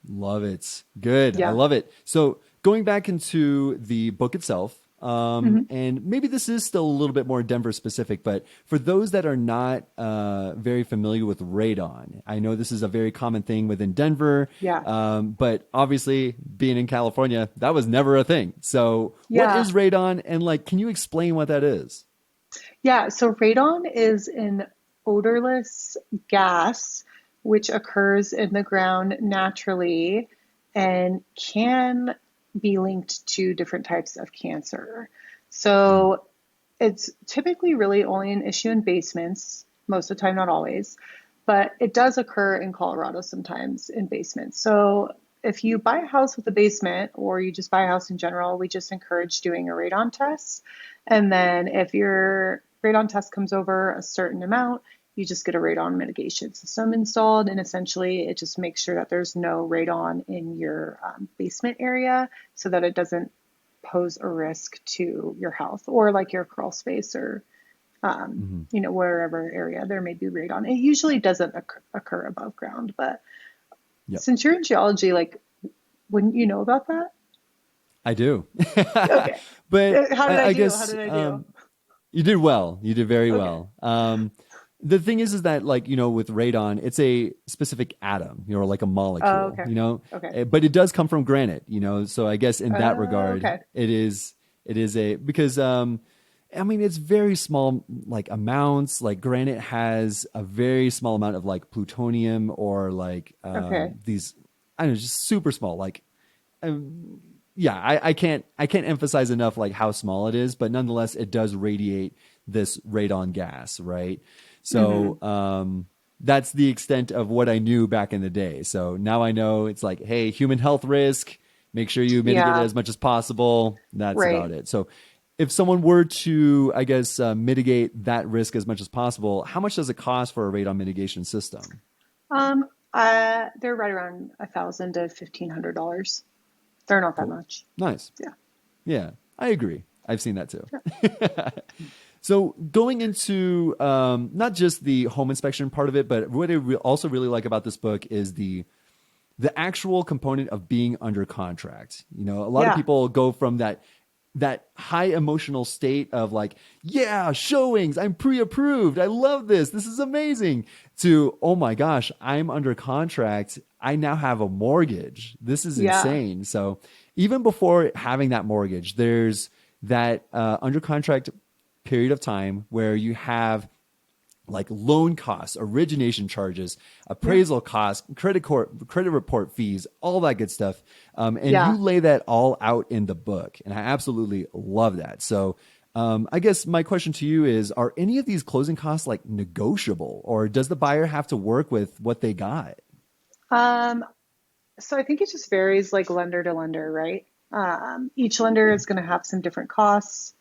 B: Love it. Good. I
A: Yeah.
B: love it. So going back into the book itself,
A: Hmm.
B: and maybe this is still a little bit more Denver specific, but for those that are not very familiar with radon, I know this is a very common thing within Denver,
A: Yeah.
B: but obviously being in California, that was never a thing. So what
A: Yeah.
B: is radon, and like, can you explain what that is?
A: Yeah. So radon is an odorless gas which occurs in the ground naturally and can be linked to different types of cancer.
B: Hmm.
A: So it's typically really only an issue in basements, most of the time, not always, but it does occur in Colorado sometimes in basements. So if you buy a house with a basement or you just buy a house in general, we just encourage doing a radon test. And then if your radon test comes over a certain amount, you just get a radon mitigation system installed. And essentially, it just makes sure that there's no radon in your basement area so that it doesn't pose a risk to your health or like your crawl space or
B: Hmm.
A: wherever area there may be radon. It usually doesn't occur above ground, but
B: Yep.
A: since you're in geology, like, wouldn't you know about that?
B: I do.
A: Okay.
B: But
A: How did I
B: I
A: do? How
B: guess
A: did I do?
B: you did well. You did very
A: Okay.
B: well. The thing is that like, with radon, it's a specific atom, like a
A: Oh,
B: molecule,
A: okay. Okay.
B: but it does come from granite, so I guess in that regard,
A: Okay.
B: it is because, I mean, it's very small, like amounts, like granite has a very small amount of like plutonium or like,
A: Okay.
B: these, I don't know, just super small, like, um, yeah, I can't emphasize enough like how small it is, but nonetheless, it does radiate this radon gas, right?
A: Mm-hmm.
B: So that's the extent of what I knew back in the day. So now I know it's like, hey, human health risk. Make sure you mitigate it
A: Yeah.
B: as much as possible. That's
A: Right.
B: about it. So if someone were to, I guess, mitigate that risk as much as possible, how much does it cost for a radon mitigation system?
A: They're right around $1,000 to $1,500. They're not that
B: Cool,
A: much.
B: nice.
A: Yeah.
B: Yeah, I agree. I've seen that too.
A: Yeah.
B: So going into not just the home inspection part of it, but what I also really like about this book is the actual component of being under contract. A lot of
A: Yeah.
B: people go from that high emotional state of like, yeah, showings, I'm pre-approved, I love this is amazing, to, oh my gosh, I'm under contract, I now have a mortgage, this is
A: Yeah.
B: insane. So even before having that mortgage, there's that under contract period of time where you have like loan costs, origination charges,
A: Yeah.
B: appraisal costs, credit report fees, all that good stuff. And you
A: Yeah.
B: lay that all out in the book. And I absolutely love that. So I guess my question to you is, are any of these closing costs like negotiable, or does the buyer have to work with what they got?
A: Um, so I think it just varies like lender to lender, right? Each lender
B: Okay.
A: is going to have some different costs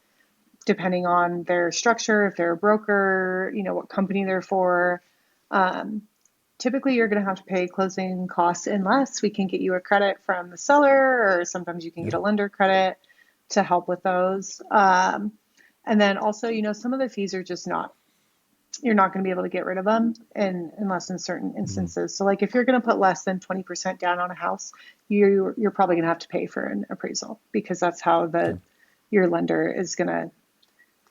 A: depending on their structure, if they're a broker, what company they're for. Um, Typically, you're going to have to pay closing costs unless we can get you a credit from the seller, or sometimes you can
B: Yeah.
A: get a lender credit to help with those. And then also, some of the fees are just not, you're not going to be able to get rid of them unless in certain
B: Mhm.
A: instances. So like if you're going to put less than 20% down on a house, you're probably going to have to pay for an appraisal, because that's how
B: Okay.
A: your lender is going to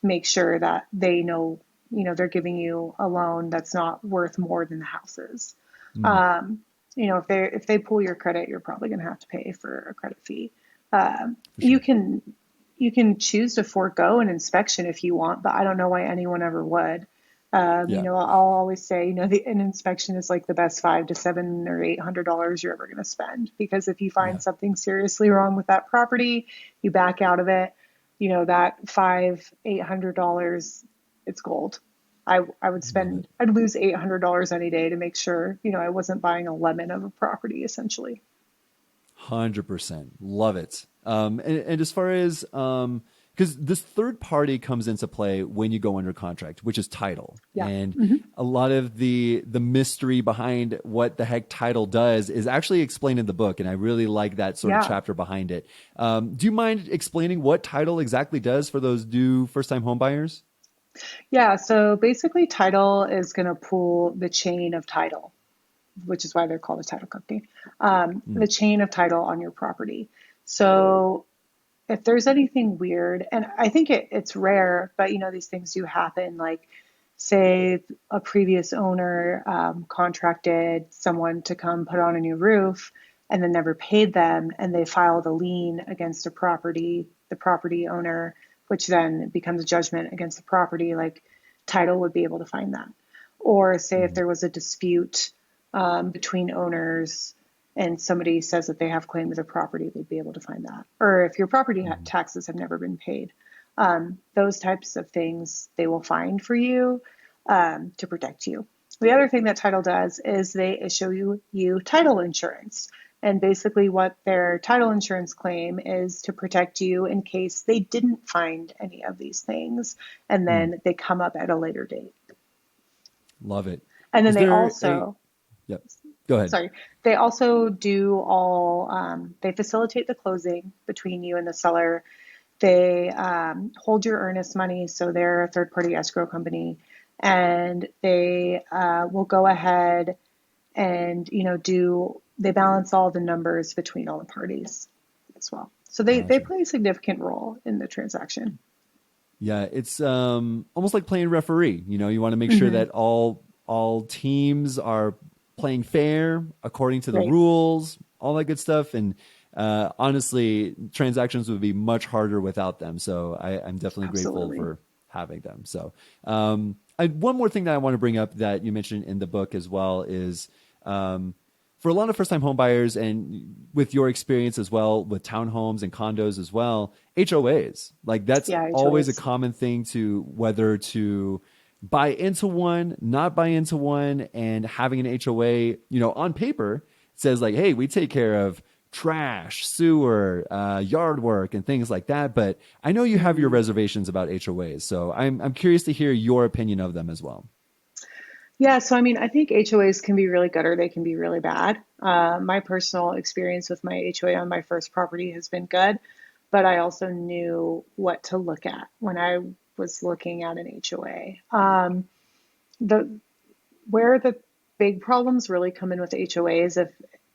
A: make sure that they know, they're giving you a loan that's not worth more than the house is.
B: Mm,
A: Um, if they pull your credit, you're probably going to have to pay for a credit fee.
B: for
A: You
B: sure.
A: can choose to forego an inspection if you want, but I don't know why anyone ever would.
B: Yeah.
A: I'll always say, an inspection is like the best 500 to $700 or $800 you're ever going to spend, because if you
B: Yeah.
A: find something seriously wrong with that property, you back out of it. That $800, it's gold. I would
B: Love it.
A: I'd lose $800 any day to make sure, I wasn't buying a lemon of a property essentially.
B: 100%. Love it. And as far as, because this third party comes into play when you go under contract, which is title.
A: Yeah.
B: And
A: Hmm.
B: a lot of the mystery behind what the heck title does is actually explained in the book. And I really like that sort of
A: Yeah.
B: chapter behind it. Do you mind explaining what title exactly does for those new first time home buyers?
A: Yeah. So basically, title is going to pull the chain of title, which is why they're called a title company,
B: Mm,
A: the chain of title on your property. So if there's anything weird, and I think it's rare, but these things do happen. Like, say a previous owner contracted someone to come put on a new roof and then never paid them, and they filed a lien against the property owner, which then becomes a judgment against the property. Like, title would be able to find that. Or say if
B: mm,
A: there was a dispute between owners and somebody says that they have claim to the property, they'd be able to find that. Or if your property
B: mm,
A: taxes have never been paid, those types of things they will find for you to protect you. The other thing that title does is they issue you title insurance. And basically, what their title insurance claim is to protect you in case they didn't find any of these things and
B: mm.
A: then they come up at a later date.
B: Love it.
A: And then
B: Is
A: they
B: there a,
A: also,
B: yep, go ahead.
A: sorry, they also do they facilitate the closing between you and the seller. They hold your earnest money, so they're a third party escrow company, and they will go ahead and they balance all the numbers between all the parties as well. So they
B: Gotcha.
A: play a significant role in the transaction.
B: Yeah, it's almost like playing referee. You want to make sure
A: Hmm.
B: that all teams are playing fair according to the
A: Right.
B: rules, all that good stuff. And honestly, transactions would be much harder without them. So I'm definitely grateful
A: Absolutely.
B: for having them. So one more thing that I want to bring up that you mentioned in the book as well is for a lot of first time home buyers and with your experience as well with townhomes and condos as well, HOAs, like that's
A: Yeah,
B: always a
A: HOAs.
B: common thing to whether to buy into one, not buy into one, and having an HOA, on paper says like, hey, we take care of trash, sewer, yard work, and things like that. But I know you have your
A: Hmm.
B: reservations about HOAs, so I'm curious to hear your opinion of them as well.
A: Yeah, so I mean, I think HOAs can be really good or they can be really bad. My personal experience with my HOA on my first property has been good, but I also knew what to look at when I was looking at an HOA. The Where the big problems really come in with HOAs if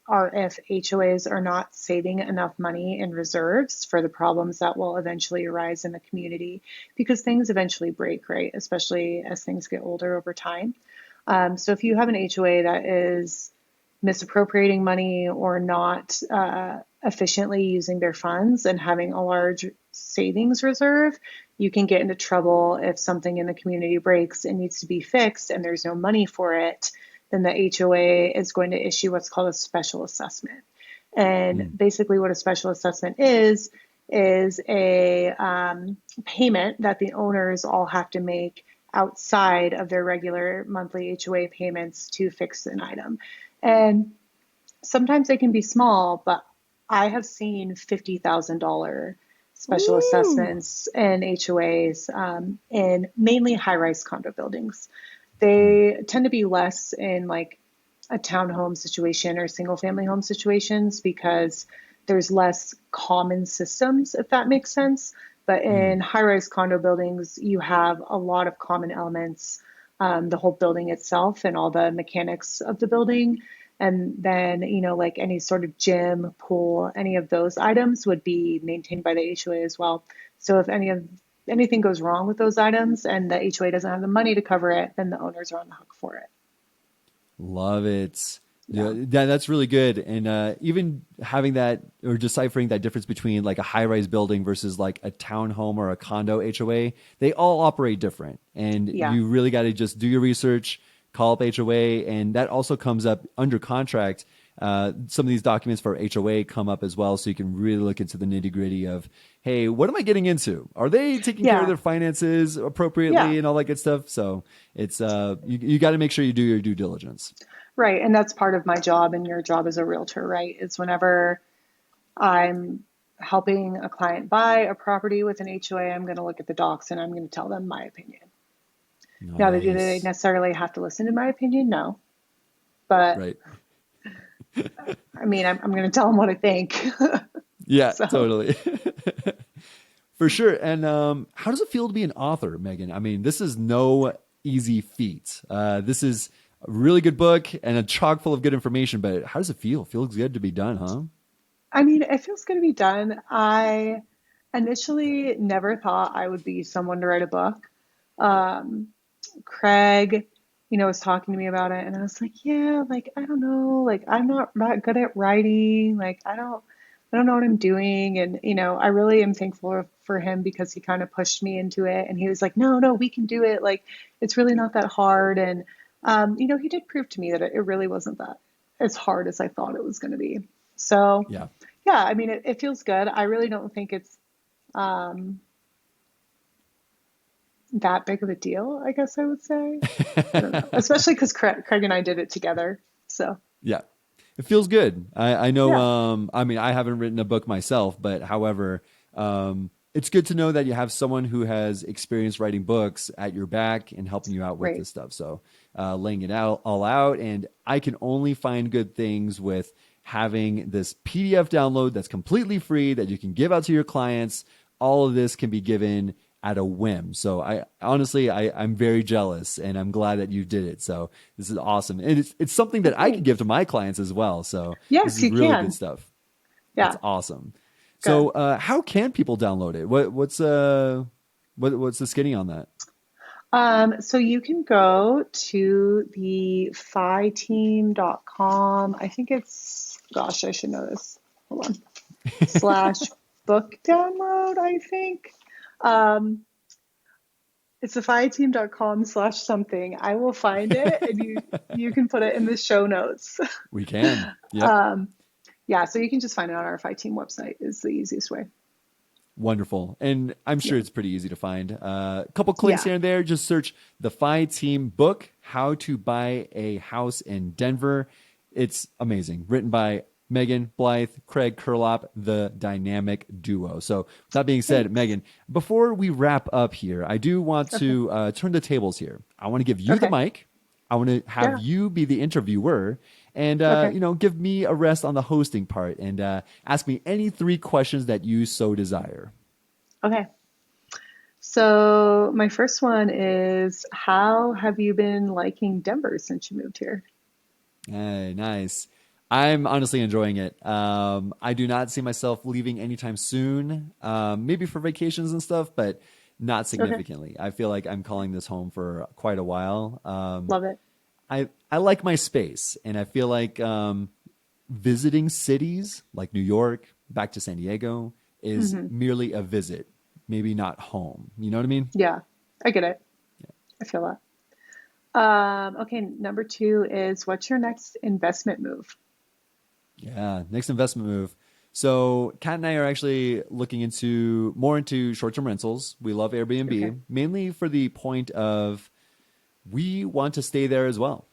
A: HOAs are not saving enough money in reserves for the problems that will eventually arise in the community because things eventually break, right? Especially as things get older over time. So if you have an HOA that is misappropriating money or not efficiently using their funds and having a large savings reserve, you can get into trouble if something in the community breaks and needs to be fixed and there's no money for it. Then the HOA is going to issue what's called a special assessment. And
B: Mm,
A: basically, what a special assessment is a payment that the owners all have to make outside of their regular monthly HOA payments to fix an item. And sometimes they can be small, but I have seen $50,000 special
B: Woo!
A: assessments and HOAs in mainly high rise condo buildings.
B: Mm,
A: They tend to be less in like a townhome situation or single family home situations because there's less common systems, if that makes sense. But
B: mm.
A: in high rise condo buildings, you have a lot of common elements, the whole building itself and all the mechanics of the building. And then, like any sort of gym, pool, any of those items would be maintained by the HOA as well. So if anything goes wrong with those items and the HOA doesn't have the money to cover it, then the owners are on the hook for it.
B: Love it. Yeah,
A: Yeah.
B: that's really good. And even having that or deciphering that difference between like a high rise building versus like a townhome or a condo HOA, they all operate different. And
A: Yeah.
B: you really got to just do your research, call up HOA. And that also comes up under contract. Some of these documents for HOA come up as well. So you can really look into the nitty gritty of, hey, what am I getting into? Are they taking care of
A: Yeah.
B: their finances
A: Yeah.
B: appropriately and all that good stuff? So it's, you got to make sure you do your due diligence.
A: Right. And that's part of my job and your job as a realtor, right? Is whenever I'm helping a client buy a property with an HOA, I'm going to look at the docs and I'm going to tell them my opinion. Now, do they
B: Nice.
A: necessarily have to listen to my opinion? No. But
B: Right.
A: I mean, I'm going to tell them what I think.
B: Yeah,
A: So,
B: totally. For sure. And how does it feel to be an author, Megan? I mean, this is no easy feat. This is a really good book and a chock full of good information, but how does it feel? Feels good to be done, huh?
A: I mean, it feels good to be done. I initially never thought I would be someone to write a book. Um, Craig, was talking to me about it, and I was like, yeah, like I don't know, like I'm not that good at writing, like I don't know what I'm doing, and I really am thankful for him because he kind of pushed me into it, and he was like, no, no, we can do it, like it's really not that hard, and he did prove to me that it really wasn't that as hard as I thought it was going to be. So,
B: Yeah.
A: yeah, I mean, it feels good. I really don't think it's um, that big of a deal, I guess I would say. I don't know, especially because Craig and I did it together. So
B: Yeah. It feels good. I know,
A: yeah,
B: I mean, I haven't written a book myself, but however, it's good to know that you have someone who has experience writing books at your back and helping you out with
A: right.
B: this stuff. So, laying it out all out. And I can only find good things with having this PDF download that's completely free that you can give out to your clients all of this can be given at a whim. So I honestly, I'm very jealous, and I'm glad that you did it. So this is awesome. And it's something that I can give to
A: Thanks.
B: my clients as well. So this
A: Yes,
B: is
A: you
B: really good
A: can.
B: stuff. That's
A: Yeah,
B: awesome. So
A: good.
B: how can people download it? What's the skinny on that?
A: So you can go to the phi-team.com. I think it's, gosh, I should know this. Hold on. Slash book download, I think. Um, it's the phi-team.com slash something. I will find it and you can put it in the show notes.
B: We can. Yep.
A: Um, yeah, so you can just find it on our Phi-Team website is the easiest way.
B: Wonderful. And I'm sure
A: Yeah.
B: it's pretty easy to find. A couple clicks
A: Yeah.
B: here and there. Just search the Phi Team book, How to Buy a House in Denver. It's amazing. Written by Megan, Blythe, Craig Curelop, the dynamic duo. So, with that being said,
A: Thanks.
B: Megan, before we wrap up here, I do want
A: Okay.
B: to turn the tables here. I want to give you the
A: Okay.
B: mic. I want to have
A: Yeah.
B: you be the interviewer and
A: Okay.
B: give me a rest on the hosting part and ask me any three questions that you so desire.
A: Okay. So my first one is, how have you been liking Denver since you moved here?
B: Hey, nice. I'm honestly enjoying it. I do not see myself leaving anytime soon. Maybe for vacations and stuff, but not
A: Okay.
B: significantly. I feel like I'm calling this home for quite a while.
A: Love it.
B: I like my space, and I feel like visiting cities like New York, back to San Diego, is
A: Hmm.
B: merely a visit, maybe not home. You know what I mean?
A: Yeah, I get it. I feel that. Okay, number two is, what's your next investment move?
B: Yeah, next investment move. So Kat and I are actually looking into more into short-term rentals. We love
A: Okay.
B: Airbnb, mainly for the point of we want to stay there as well.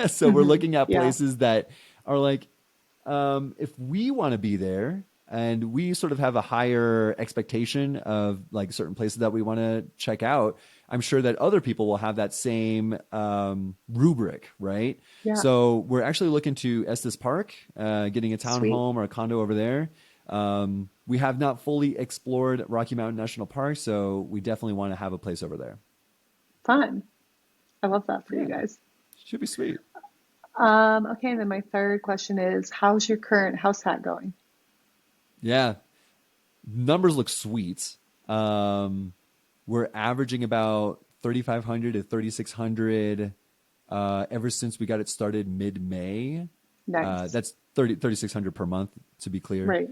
B: So we're
A: Hmm.
B: looking at
A: Yeah.
B: places that are like, if we want to be there and we sort of have a higher expectation of like certain places that we want to check out, I'm sure that other people will have that same rubric, right?
A: Yeah.
B: So we're actually looking to Estes Park, getting a
A: Sweet.
B: townhome or a condo over there. We have not fully explored Rocky Mountain National Park, so we definitely want to have a place over there.
A: Fun. I love that for you
B: Yeah,
A: guys.
B: should be sweet.
A: Okay, and then my third question is, how's your current house hack going?
B: Yeah, numbers look sweet. Um, we're averaging about 3,500 to 3,600 ever since we got it started mid-May.
A: Nice.
B: That's 3,600 per month, to be clear,
A: Right.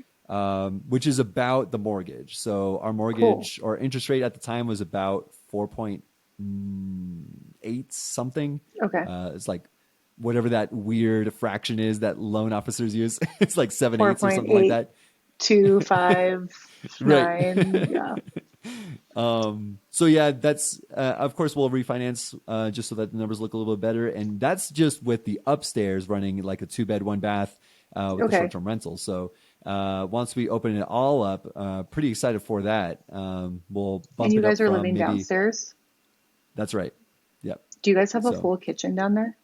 B: which is about the mortgage. So our
A: Cool.
B: mortgage or interest rate at the time was about 4.8 something.
A: Okay.
B: It's like whatever that weird fraction is that loan officers use. It's like seven eighths or something like that. Right.
A: 4.825.9. Yeah.
B: So yeah, that's of course we'll refinance just so that the numbers look a little bit better, and that's just with the upstairs running like a two bed, one bath with the short
A: Okay.
B: term rental. So once we open it all up, pretty excited for that. We'll
A: And
B: bump
A: you
B: it up
A: guys are
B: from
A: living
B: maybe
A: downstairs?
B: that's right. Yep.
A: Do you guys have a
B: So
A: full kitchen down there?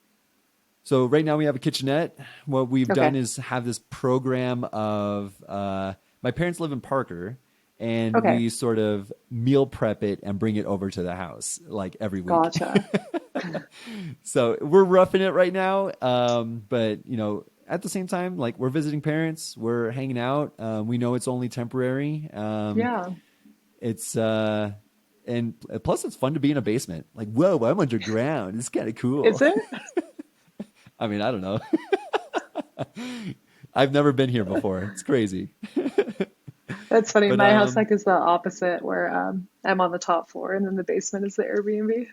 B: so right now we have a kitchenette. What we've done
A: Okay.
B: is have this program of my parents live in Parker, and
A: Okay.
B: we sort of meal prep it and bring it over to the house like every week.
A: Gotcha.
B: So we're roughing it right now, but at the same time, like we're visiting parents, we're hanging out. We know it's only temporary.
A: Yeah.
B: It's and plus it's fun to be in a basement. Like, whoa, I'm underground. It's kind of
A: Is
B: cool.
A: it?
B: I mean, I don't know. I've never been here before. It's crazy.
A: That's funny.
B: But
A: My house like is the opposite where I'm on the top floor and then the basement is the Airbnb.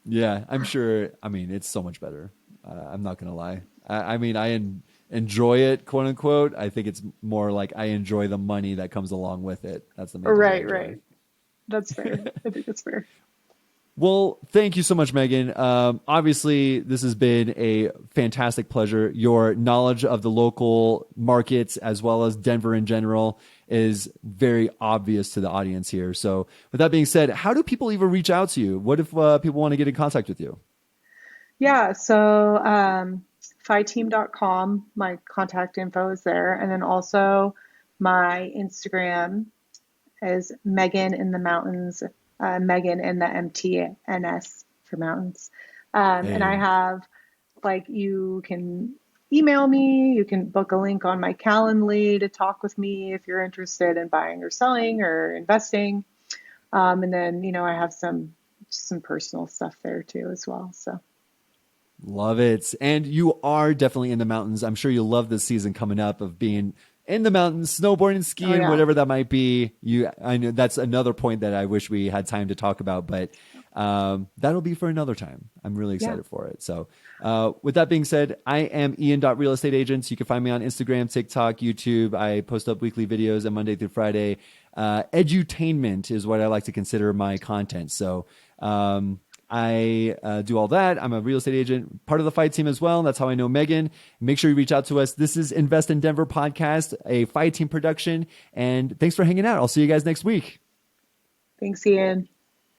B: yeah, I'm sure. I mean, it's so much better. I'm not gonna lie. I mean, enjoy it, quote unquote. I think it's more like I enjoy the money that comes along with it. That's the main thing I
A: Right,
B: enjoy.
A: right. That's fair. I think that's fair.
B: Well, thank you so much, Megan. Obviously, this has been a fantastic pleasure. Your knowledge of the local markets as well as Denver in general is very obvious to the audience here. So, with that being said, how do people even reach out to you? What if people want to get in contact with you?
A: Yeah, so phi-team.com, my contact info is there. And then also my Instagram is Megan in the Mountains, Megan in the MTNS for mountains. And I
B: Hey,
A: have like you can email me, you can book a link on my Calendly to talk with me if you're interested in buying or selling or investing. And then, I have some personal stuff there too as well. So
B: love it. And you are definitely in the mountains. I'm sure you'll love this season coming up of being in the mountains, snowboarding,
A: oh
B: skiing,
A: yeah.
B: whatever that might be. I know that's another point that I wish we had time to talk about, but that'll be for another time. I'm really
A: Yeah.
B: excited for it. So, with that being said, I am Ian.Real Estate Agents. You can find me on Instagram, TikTok, YouTube. I post up weekly videos on Monday through Friday. Edutainment is what I like to consider my content. So, I do all that. I'm a real estate agent, part of the fight team as well. That's how I know Megan. Make sure you reach out to us. This is Invest in Denver podcast, a fight team production. And thanks for hanging out. I'll see you guys next week.
A: Thanks, Ian.